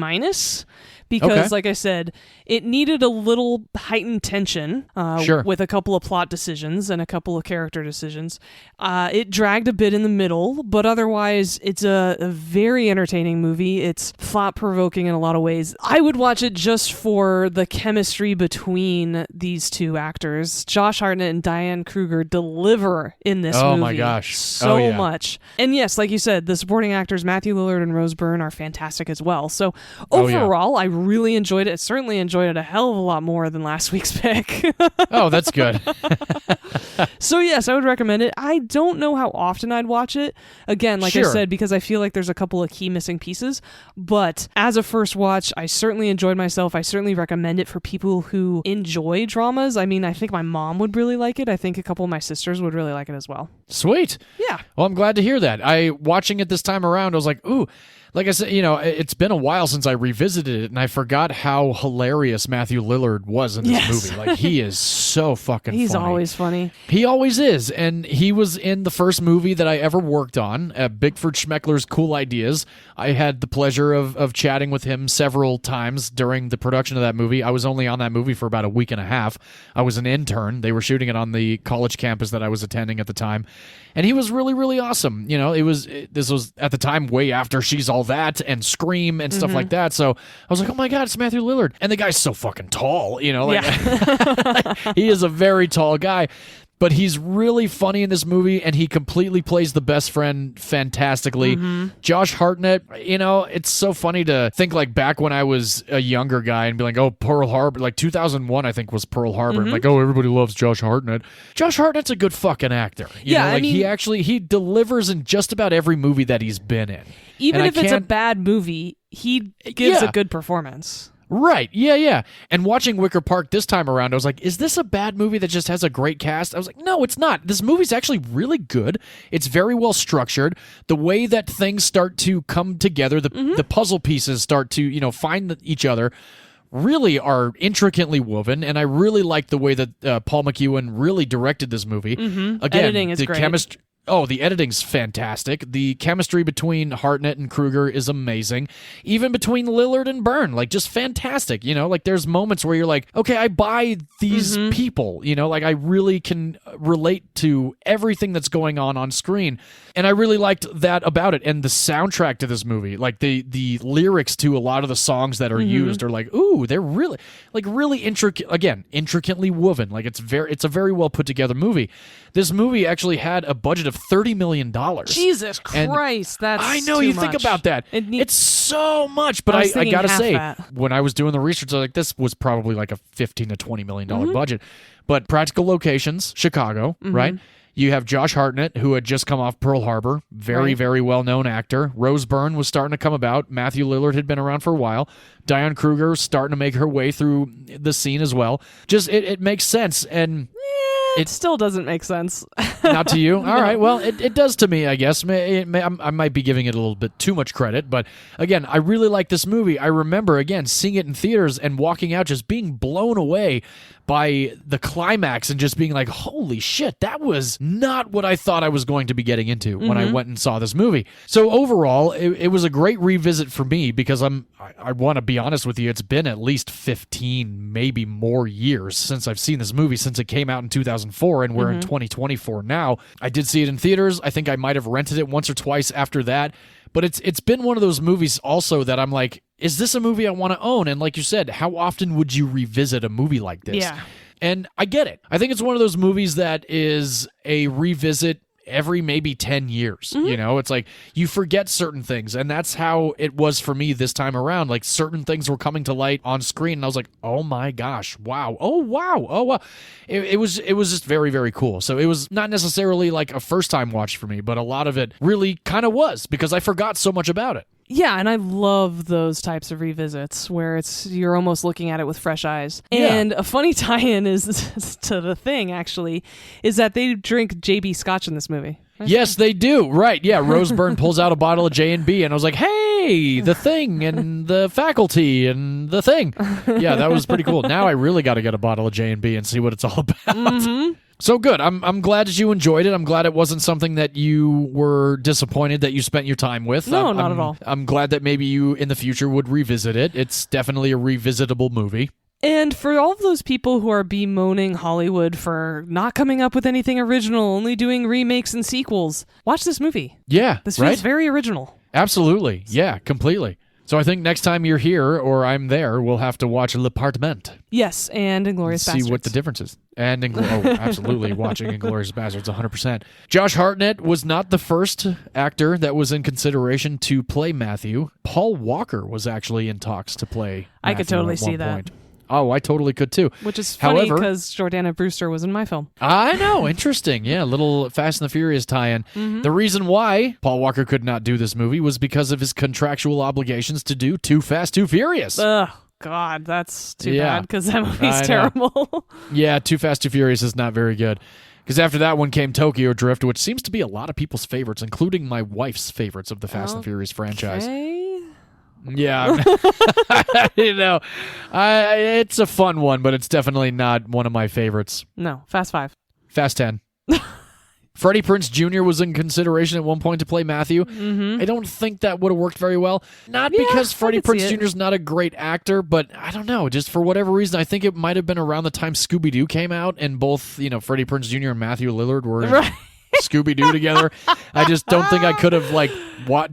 Because, like I said, it needed a little heightened tension with a couple of plot decisions and a couple of character decisions. It dragged a bit in the middle, but otherwise, it's a very entertaining movie. It's thought-provoking in a lot of ways. I would watch it just for the chemistry between these two actors. Josh Hartnett and Diane Kruger deliver in this movie. Oh, my gosh. So much. And yes, like you said, the supporting actors, Matthew Lillard and Rose Byrne, are fantastic as well. So overall, I really enjoyed it. I certainly enjoyed it a hell of a lot more than last week's pick. Oh, that's good. So yes, I would recommend it. I don't know how often I'd watch it. Again, like I Sure. said, because I feel like there's a couple of key missing pieces. But as a first watch, I certainly enjoyed myself. I certainly recommend it for people who enjoy dramas. I mean, I think my mom would really like it. I think a couple of my sisters would really like it as well. Sweet. Yeah. Well, I'm glad to hear that. Watching it this time around, I was like, ooh, like I said, it's been a while since I revisited it, and I forgot how hilarious Matthew Lillard was in this movie. Like, he is so fucking He's funny. always funny. He always is, and he was in the first movie that I ever worked on, Bigford Schmeckler's Cool Ideas. I had the pleasure of chatting with him several times during the production of that movie. I was only on that movie for about a week and a half. I was an intern. They were shooting it on the college campus that I was attending at the time, and he was really, really awesome. This was at the time way after She's All That and Scream and stuff like that, so I was like, oh my God, it's Matthew Lillard. And the guy's so fucking tall, he is a very tall guy. But he's really funny in this movie, and he completely plays the best friend fantastically. Josh Hartnett, it's so funny to think like back when I was a younger guy and be like, oh, Pearl Harbor, like 2001, I think was Pearl Harbor. I'm like, oh, everybody loves Josh Hartnett. Josh Hartnett's a good fucking actor. He delivers in just about every movie that he's been in. Even if it's a bad movie, he gives a good performance. Right, yeah. And watching Wicker Park this time around, I was like, is this a bad movie that just has a great cast? I was like, no, it's not. This movie's actually really good. It's very well structured. The way that things start to come together, the puzzle pieces start to, find each other, really are intricately woven, and I really like the way that Paul McEwen really directed this movie. Again, editing is great. The editing's fantastic. The chemistry between Hartnett and Kruger is amazing. Even between Lillard and Byrne, like, just fantastic. There's moments where you're like, okay, I buy these people. I really can relate to everything that's going on screen. And I really liked that about it. And the soundtrack to this movie, like the lyrics to a lot of the songs that are used are like, ooh, they're really intricately woven. Like, it's a very well put together movie. This movie actually had a budget of $30 million. Jesus Christ, that's I know, too you much. think about that. It's so much, but I gotta say, when I was doing the research, I was like, this was probably like a $15 to $20 million budget. But practical locations, Chicago, right? You have Josh Hartnett, who had just come off Pearl Harbor, very well-known actor. Rose Byrne was starting to come about. Matthew Lillard had been around for a while. Diane Kruger starting to make her way through the scene as well. Just, it makes sense, and... It still doesn't make sense. Not to you? All right. Well, it does to me, I guess. I might be giving it a little bit too much credit, but again, I really like this movie. I remember, again, seeing it in theaters and walking out just being blown away by the climax and just being like, holy shit, that was not what I thought I was going to be getting into when I went and saw this movie. So overall, it was a great revisit for me because I want to be honest with you, it's been at least 15, maybe more years since I've seen this movie, since it came out in 2004, and we're in 2024 now. I did see it in theaters. I think I might have rented it once or twice after that. But it's been one of those movies also that I'm like, is this a movie I want to own? And like you said, how often would you revisit a movie like this? Yeah. And I get it. I think it's one of those movies that is a revisit every maybe 10 years. It's like you forget certain things, and that's how it was for me this time around. Like, certain things were coming to light on screen, and I was like, oh my gosh, wow, oh wow. It was just very, very cool. So it was not necessarily like a first time watch for me, but a lot of it really kind of was, because I forgot so much about it. Yeah, and I love those types of revisits where you're almost looking at it with fresh eyes. And a funny tie-in is to The Thing, actually, is that they drink JB Scotch in this movie. Yes, they do. Right. Yeah. Rose Byrne pulls out a bottle of J&B, and I was like, hey, The Thing and The Faculty and The Thing. Yeah, that was pretty cool. Now I really got to get a bottle of J&B and see what it's all about. So good. I'm glad that you enjoyed it. I'm glad it wasn't something that you were disappointed that you spent your time with. No, not at all. I'm glad that maybe you in the future would revisit it. It's definitely a revisitable movie. And for all of those people who are bemoaning Hollywood for not coming up with anything original, only doing remakes and sequels, watch this movie. Yeah, This right? feels very original. Absolutely. Yeah, completely. So I think next time you're here or I'm there, we'll have to watch L'Appartement. Yes, and Inglourious Basterds. See what the difference is. And absolutely, watching Inglourious Basterds 100%. Josh Hartnett was not the first actor that was in consideration to play Matthew. Paul Walker was actually in talks to play Matthew I could totally at see one that. point. Oh, I totally could too. Which is funny However, because Jordana Brewster was in my film. I know. Interesting. Yeah, a little Fast and the Furious tie-in. Mm-hmm. The reason why Paul Walker could not do this movie was because of his contractual obligations to do Too Fast, Too Furious. Ugh, God, that's too Yeah. bad because that I movie's know. terrible. Yeah, Too Fast, Too Furious is not very good. Because after that one came Tokyo Drift, which seems to be a lot of people's favorites, including my wife's favorites of the Fast and Furious franchise. Okay. Yeah, it's a fun one, but it's definitely not one of my favorites. No, Fast 5. Fast 10. Freddie Prinze Jr. was in consideration at one point to play Matthew. Mm-hmm. I don't think that would have worked very well. Not Yeah, because I Freddie could see Prinze it. Jr. is not a great actor, but I don't know. Just for whatever reason, I think it might have been around the time Scooby-Doo came out, and both Freddie Prinze Jr. and Matthew Lillard were Right. Scooby-Doo together. I just don't think I could have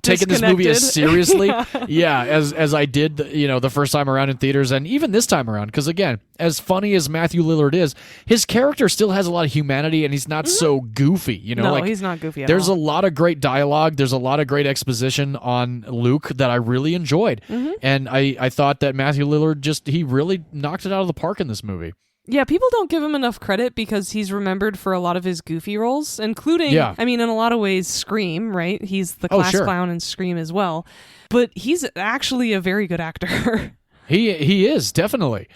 taken this movie as Disconnected. seriously, as I did, the first time around in theaters, and even this time around. Because again, as funny as Matthew Lillard is, his character still has a lot of humanity, and he's not so goofy. No, he's not goofy at There's all. a lot of great dialogue. There's a lot of great exposition on Luke that I really enjoyed, and I thought that Matthew Lillard he really knocked it out of the park in this movie. Yeah, people don't give him enough credit because he's remembered for a lot of his goofy roles, including, in a lot of ways, Scream, right? He's the class clown in Scream as well. But he's actually a very good actor. He is, definitely.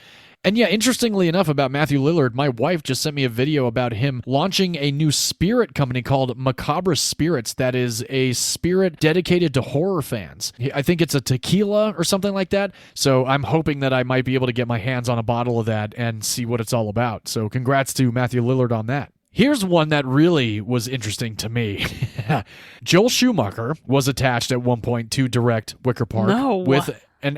And yeah, interestingly enough about Matthew Lillard, my wife just sent me a video about him launching a new spirit company called Macabre Spirits that is a spirit dedicated to horror fans. I think it's a tequila or something like that. So I'm hoping that I might be able to get my hands on a bottle of that and see what it's all about. So congrats to Matthew Lillard on that. Here's one that really was interesting to me. Joel Schumacher was attached at one point to direct Wicker Park with an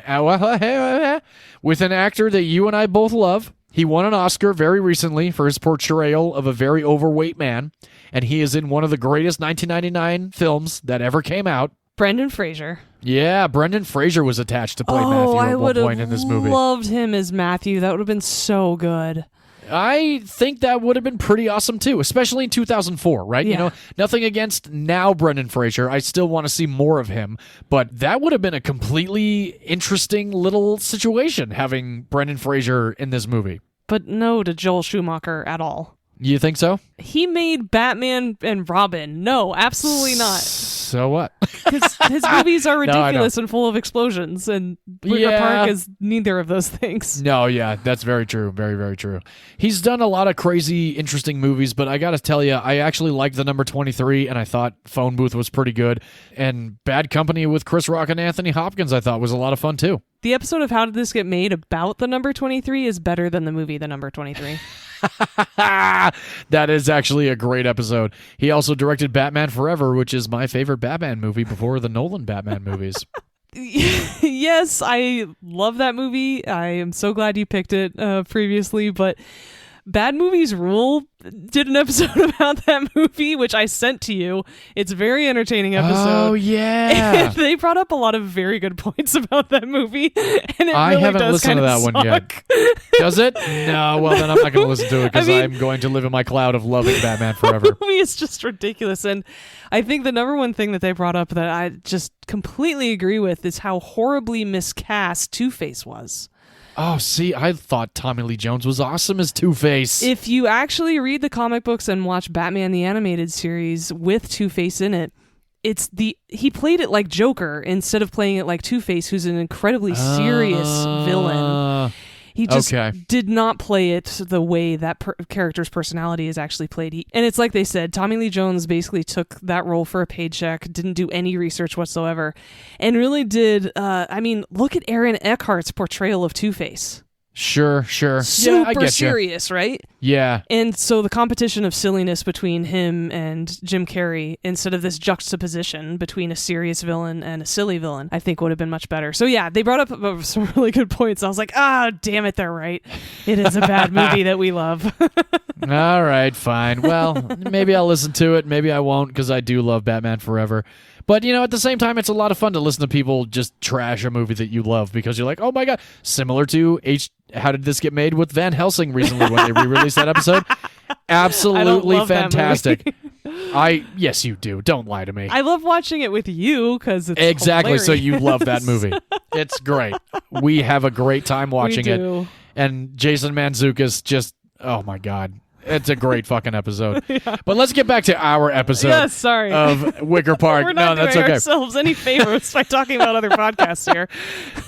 actor that you and I both love. He won an Oscar very recently for his portrayal of a very overweight man, and he is in one of the greatest 1999 films that ever came out. Brendan Fraser. Yeah, Brendan Fraser was attached to play Matthew at one point in this movie. I would have loved him as Matthew. That would have been so good. I think that would have been pretty awesome too, especially in 2004, right? Yeah. Nothing against now Brendan Fraser. I still want to see more of him, but that would have been a completely interesting little situation having Brendan Fraser in this movie. But no to Joel Schumacher at all. You think so? He made Batman and Robin. No, absolutely not. So what? His movies are No, I know. ridiculous and full of explosions, and Wicker Park is neither of those things. No, yeah, that's very true. Very, very true. He's done a lot of crazy, interesting movies, but I got to tell you, I actually liked The Number 23, and I thought Phone Booth was pretty good. And Bad Company with Chris Rock and Anthony Hopkins I thought was a lot of fun, too. The episode of How Did This Get Made about The Number 23 is better than the movie The Number 23. That is actually a great episode. He also directed Batman Forever, which is my favorite Batman movie before the Nolan Batman movies. Yes, I love that movie. I am so glad you picked it previously, but Bad Movies Rule did an episode about that movie, which I sent to you. It's a very entertaining episode. Oh, yeah. And they brought up a lot of very good points about that movie, and it I really haven't does listened to kinda that one yet. suck. Does it? No, well, then I'm not going to listen to it because I'm going to live in my cloud of loving Batman Forever. The movie is just ridiculous, and I think the number one thing that they brought up that I just completely agree with is how horribly miscast Two-Face was. Oh, see, I thought Tommy Lee Jones was awesome as Two-Face. If you actually read the comic books and watch Batman the Animated Series with Two-Face in it, he played it like Joker instead of playing it like Two-Face, who's an incredibly serious villain. He just did not play it the way that character's personality is actually played. And it's like they said, Tommy Lee Jones basically took that role for a paycheck, didn't do any research whatsoever, and really did, look at Aaron Eckhart's portrayal of Two-Face. Sure. Super serious, right? Yeah. And so the competition of silliness between him and Jim Carrey, instead of this juxtaposition between a serious villain and a silly villain, I think would have been much better. So yeah, they brought up some really good points. I was like, damn it, they're right. It is a bad movie that we love. All right, fine. Well, maybe I'll listen to it. Maybe I won't because I do love Batman Forever. But, at the same time, it's a lot of fun to listen to people just trash a movie that you love because you're like, oh my God. Similar to How Did This Get Made with Van Helsing recently when they re-released that episode. Absolutely fantastic. Yes, you do. Don't lie to me. I love watching it with you because it's exactly. hilarious. So you love that movie. It's great. We have a great time watching it. And Jason Mantzoukas just, oh my God. It's a great fucking episode. Yeah. But let's get back to our episode sorry. of Wicker Park. We're not that's doing okay. ourselves any favors by talking about other podcasts here.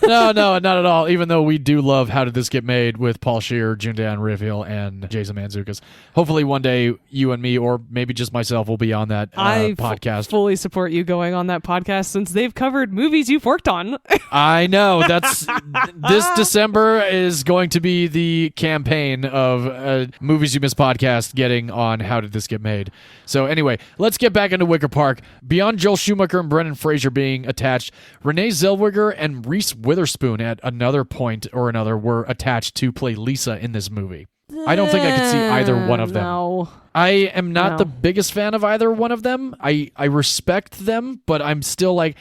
No, not at all. Even though we do love How Did This Get Made with Paul Scheer, Jundan Rivil, and Jason Mantzoukas. Hopefully one day you and me, or maybe just myself, will be on that podcast. I fully support you going on that podcast since they've covered movies you've worked on. I know. This December is going to be the campaign of Movies You Miss podcast getting on How Did This Get Made. So anyway, let's get back into Wicker Park. Beyond Joel Schumacher and Brendan Fraser being attached, Renee Zellweger and Reese Witherspoon at another point or another were attached to play Lisa in this movie. I don't think I could see either one of them. No. I am not the biggest fan of either one of them. I respect them, but I'm still like,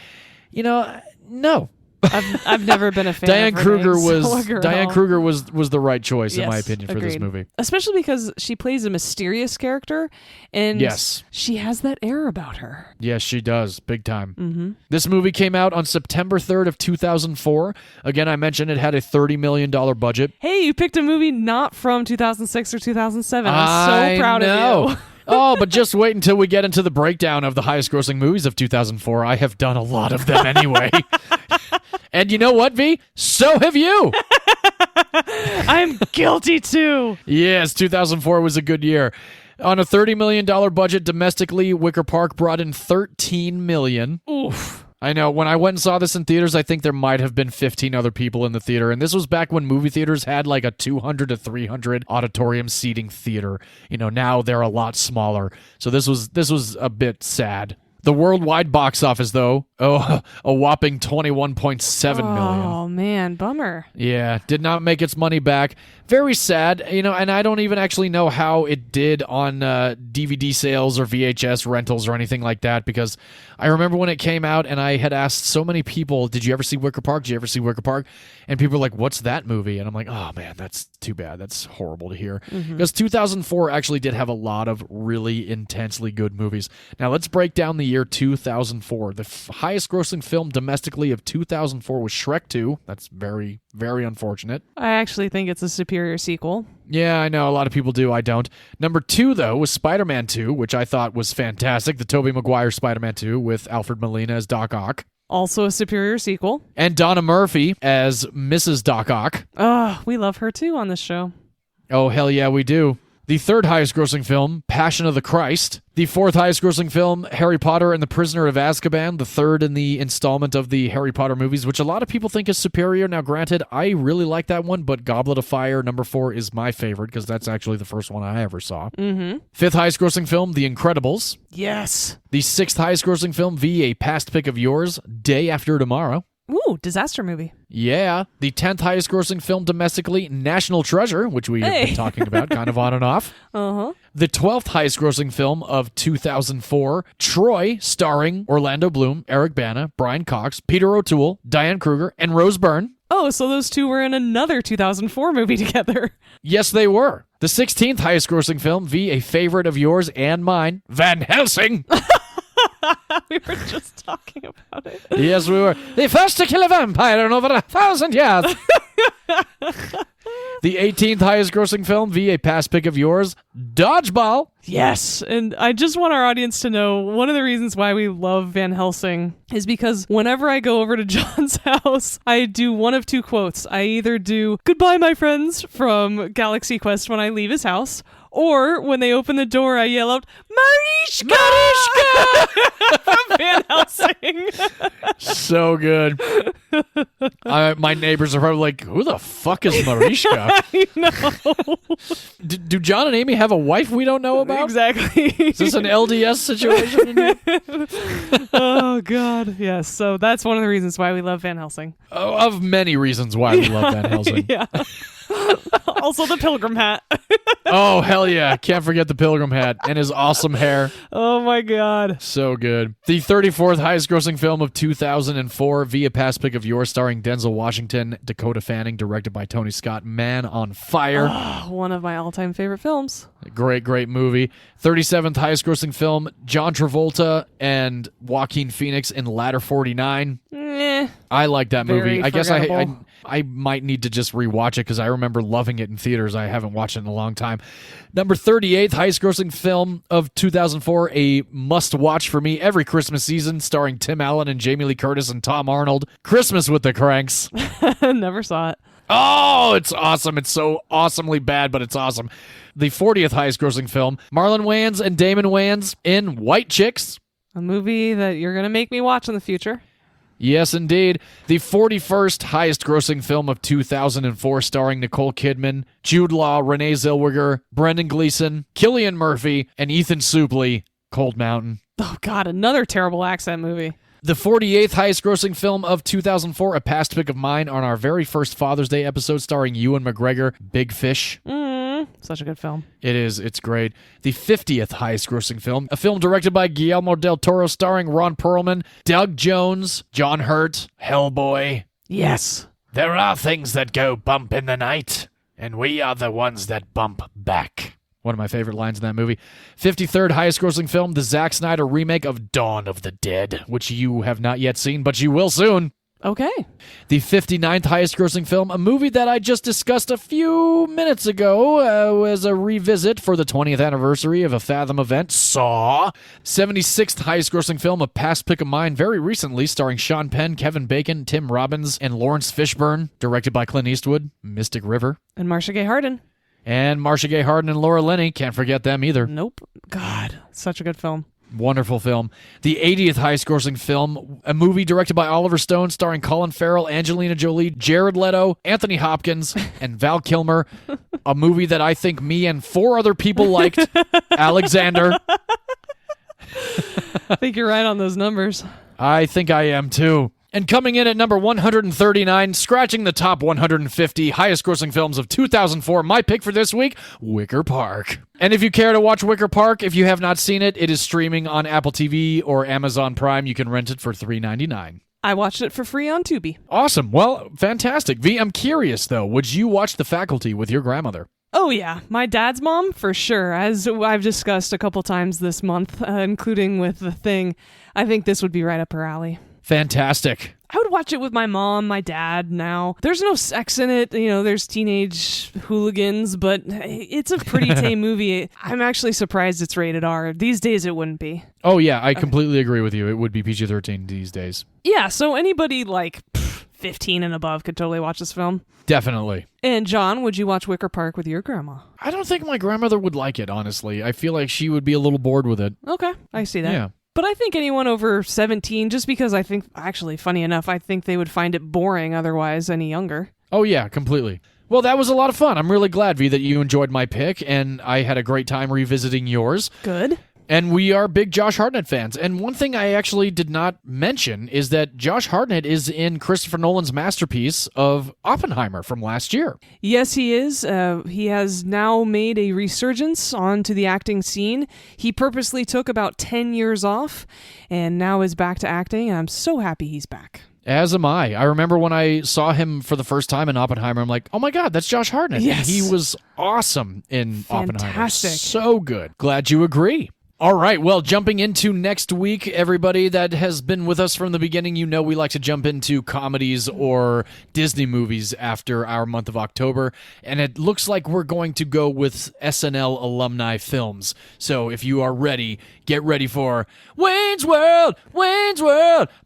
no. I've never been a fan Diane of Kruger Renee Kruger was the right choice in my Yes, opinion for agreed. this movie. Especially because she plays a mysterious character and Yes. she has that air about her. Yes, she does. Big time. Mm-hmm. This movie came out on September 3rd of 2004. Again, I mentioned it had a $30 million budget. Hey, you picked a movie not from 2006 or 2007. I'm so proud of you. Oh, but just wait until we get into the breakdown of the highest grossing movies of 2004. I have done a lot of them anyway. And you know what, V? So have you. I'm guilty too. Yes, 2004 was a good year. On a $30 million budget domestically, Wicker Park brought in $13 million. Oof. I know. When I went and saw this in theaters, I think there might have been 15 other people in the theater. And this was back when movie theaters had like a 200 to 300 auditorium seating theater. Now they're a lot smaller. So this was a bit sad. The worldwide box office, though, a whopping $21.7 million. Oh, man, bummer. Yeah, did not make its money back. Very sad, and I don't even actually know how it did on DVD sales or VHS rentals or anything like that, because I remember when it came out and I had asked so many people, did you ever see Wicker Park? Did you ever see Wicker Park? And people were like, what's that movie? And I'm like, oh man, that's too bad. That's horrible to hear. Because 2004 actually did have a lot of really intensely good movies. Now let's break down the year 2004. The highest grossing film domestically of 2004 was Shrek 2. That's very, very unfortunate. I actually think it's a superior sequel. Yeah, I know. A lot of people do. I don't. Number 2, though, was Spider-Man 2, which I thought was fantastic. The Tobey Maguire Spider-Man 2 with Alfred Molina as Doc Ock. Also a superior sequel. And Donna Murphy as Mrs. Doc Ock. Oh, we love her too on this show. Oh, hell yeah, we do. The third highest grossing film, Passion of the Christ. The fourth highest grossing film, Harry Potter and the Prisoner of Azkaban, the third in the installment of the Harry Potter movies, which a lot of people think is superior. Now, granted, I really like that one, but Goblet of Fire, number 4, is my favorite because that's actually the first one I ever saw. Mm-hmm. Fifth highest grossing film, The Incredibles. Yes. The sixth highest grossing film, V, a past pick of yours, Day After Tomorrow. Ooh, disaster movie. Yeah. The 10th highest grossing film domestically, National Treasure, which we have been talking about kind of on and off. Uh-huh. The 12th highest grossing film of 2004, Troy, starring Orlando Bloom, Eric Bana, Brian Cox, Peter O'Toole, Diane Kruger, and Rose Byrne. Oh, so those two were in another 2004 movie together. Yes, they were. The 16th highest grossing film, V, a favorite of yours and mine, Van Helsing. We were just talking about it. Yes, we were. The first to kill a vampire in over 1,000 years. The 18th highest grossing film, V, a past pick of yours, Dodgeball. Yes, and I just want our audience to know one of the reasons why we love Van Helsing is because whenever I go over to John's house, I do one of two quotes. I either do "Goodbye, my friends" from Galaxy Quest when I leave his house, or when they open the door, I yell out, "Mariska!" from Van Helsing. So good. My neighbors are probably like, who the fuck is Mariska? I know. Do John and Amy have a wife we don't know about? Exactly. Is this an LDS situation? Oh, God. Yes. So that's one of the reasons why we love Van Helsing. Oh, of many reasons why we love Van Helsing. Yeah. Also the pilgrim hat. Oh, hell yeah. Can't forget the pilgrim hat and his awesome hair. Oh, my God. So good. The 34th highest grossing film of 2004, via Past Pick of Yours, starring Denzel Washington, Dakota Fanning, directed by Tony Scott. Man on Fire. One of my all-time favorite films. Great, great movie. 37th highest grossing film, John Travolta and Joaquin Phoenix in Ladder 49. I like that movie. Very I guess forgettable. I might need to just rewatch it because I remember loving it in theaters. I haven't watched it in a long time. Number 38th highest grossing film of 2004, a must-watch for me every Christmas season, starring Tim Allen and Jamie Lee Curtis and Tom Arnold. Christmas with the Cranks. Never saw it. Oh, it's awesome. It's so awesomely bad, but it's awesome. The 40th highest grossing film, Marlon Wayans and Damon Wayans in White Chicks. A movie that you're going to make me watch in the future. Yes, indeed. The 41st highest grossing film of 2004, starring Nicole Kidman, Jude Law, Renee Zellweger, Brendan Gleeson, Cillian Murphy, and Ethan Suplee, Cold Mountain. Oh, God, another terrible accent movie. The 48th highest grossing film of 2004, a past pick of mine on our very first Father's Day episode, starring Ewan McGregor, Big Fish. Such a good film. It is. It's great. The 50th highest grossing film, a film directed by Guillermo del Toro, starring Ron Perlman, Doug Jones, John Hurt, Hellboy. Yes. There are things that go bump in the night, and we are the ones that bump back. One of my favorite lines in that movie. 53rd highest grossing film, the Zack Snyder remake of Dawn of the Dead, which you have not yet seen, but you will soon. Okay. The 59th highest grossing film, a movie that I just discussed a few minutes ago as a revisit for the 20th anniversary of a Fathom event, Saw. 76th highest grossing film, a past pick of mine very recently, starring Sean Penn, Kevin Bacon, Tim Robbins, and Lawrence Fishburne, directed by Clint Eastwood, Mystic River. And Marcia Gay Harden. And Marcia Gay Harden and Laura Linney, can't forget them either. Nope. God, such a good film. Wonderful film. The 80th highest grossing film, a movie directed by Oliver Stone, starring Colin Farrell, Angelina Jolie, Jared Leto, Anthony Hopkins, and Val Kilmer. A movie that I think me and 4 other people liked. Alexander. I think you're right on those numbers. I think I am too. And coming in at number 139, scratching the top 150 highest grossing films of 2004, my pick for this week, Wicker Park. And if you care to watch Wicker Park, if you have not seen it, it is streaming on Apple TV or Amazon Prime. You can rent it for $3.99. I watched it for free on Tubi. Awesome. Well, fantastic. V, I'm curious, though. Would you watch The Faculty with your grandmother? Oh, yeah. My dad's mom, for sure. As I've discussed a couple times this month, including with The Thing, I think this would be right up her alley. Fantastic. I would watch it with my mom, my dad now. There's no sex in it. You know, there's teenage hooligans, but it's a pretty tame movie. I'm actually surprised it's rated R. These days it wouldn't be. Oh, yeah. I completely agree with you. It would be PG-13 these days. Yeah, so anybody like 15 and above could totally watch this film. Definitely. And John, would you watch Wicker Park with your grandma? I don't think my grandmother would like it, honestly. I feel like she would be a little bored with it. Okay, I see that. Yeah. But I think anyone over 17, just because I think, actually, funny enough, I think they would find it boring otherwise any younger. Oh, yeah, completely. Well, that was a lot of fun. I'm really glad, V, that you enjoyed my pick, and I had a great time revisiting yours. Good. And we are big Josh Hartnett fans. And one thing I actually did not mention is that Josh Hartnett is in Christopher Nolan's masterpiece of Oppenheimer from last year. Yes, he is. He has now made a resurgence onto the acting scene. He purposely took about 10 years off and now is back to acting, and I'm so happy he's back. As am I. I remember when I saw him for the first time in Oppenheimer, I'm like, oh my God, that's Josh Hartnett. Yes. He was awesome in Oppenheimer. Fantastic. So good. Glad you agree. All right, well, jumping into next week, everybody that has been with us from the beginning, you know we like to jump into comedies or Disney movies after our month of October, and it looks like we're going to go with SNL alumni films. So if you are ready, get ready for Wayne's World,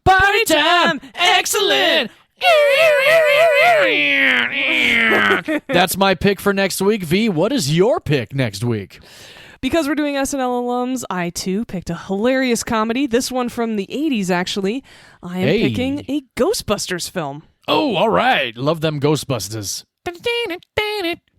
Party Time, excellent! That's my pick for next week. V, what is your pick next week? Because we're doing SNL alums, I too picked a hilarious comedy. This one from the 80s, actually. I am picking a Ghostbusters film. Oh, all right. Love them Ghostbusters.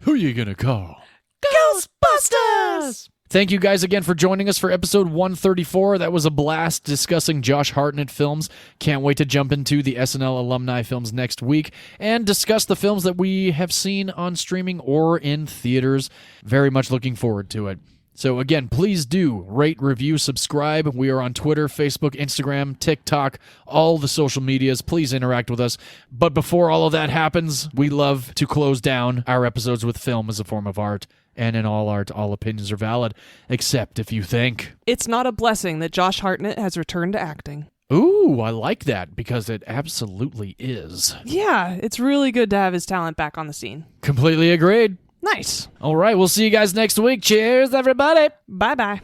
Who you gonna call? Ghostbusters! Thank you guys again for joining us for episode 134. That was a blast discussing Josh Hartnett films. Can't wait to jump into the SNL alumni films next week and discuss the films that we have seen on streaming or in theaters. Very much looking forward to it. So again, please do rate, review, subscribe. We are on Twitter, Facebook, Instagram, TikTok, all the social medias. Please interact with us. But before all of that happens, we love to close down our episodes with film as a form of art. And in all art, all opinions are valid, except if you think it's not a blessing that Josh Hartnett has returned to acting. Ooh, I like that, because it absolutely is. Yeah, it's really good to have his talent back on the scene. Completely agreed. Nice. All right, we'll see you guys next week. Cheers, everybody. Bye-bye.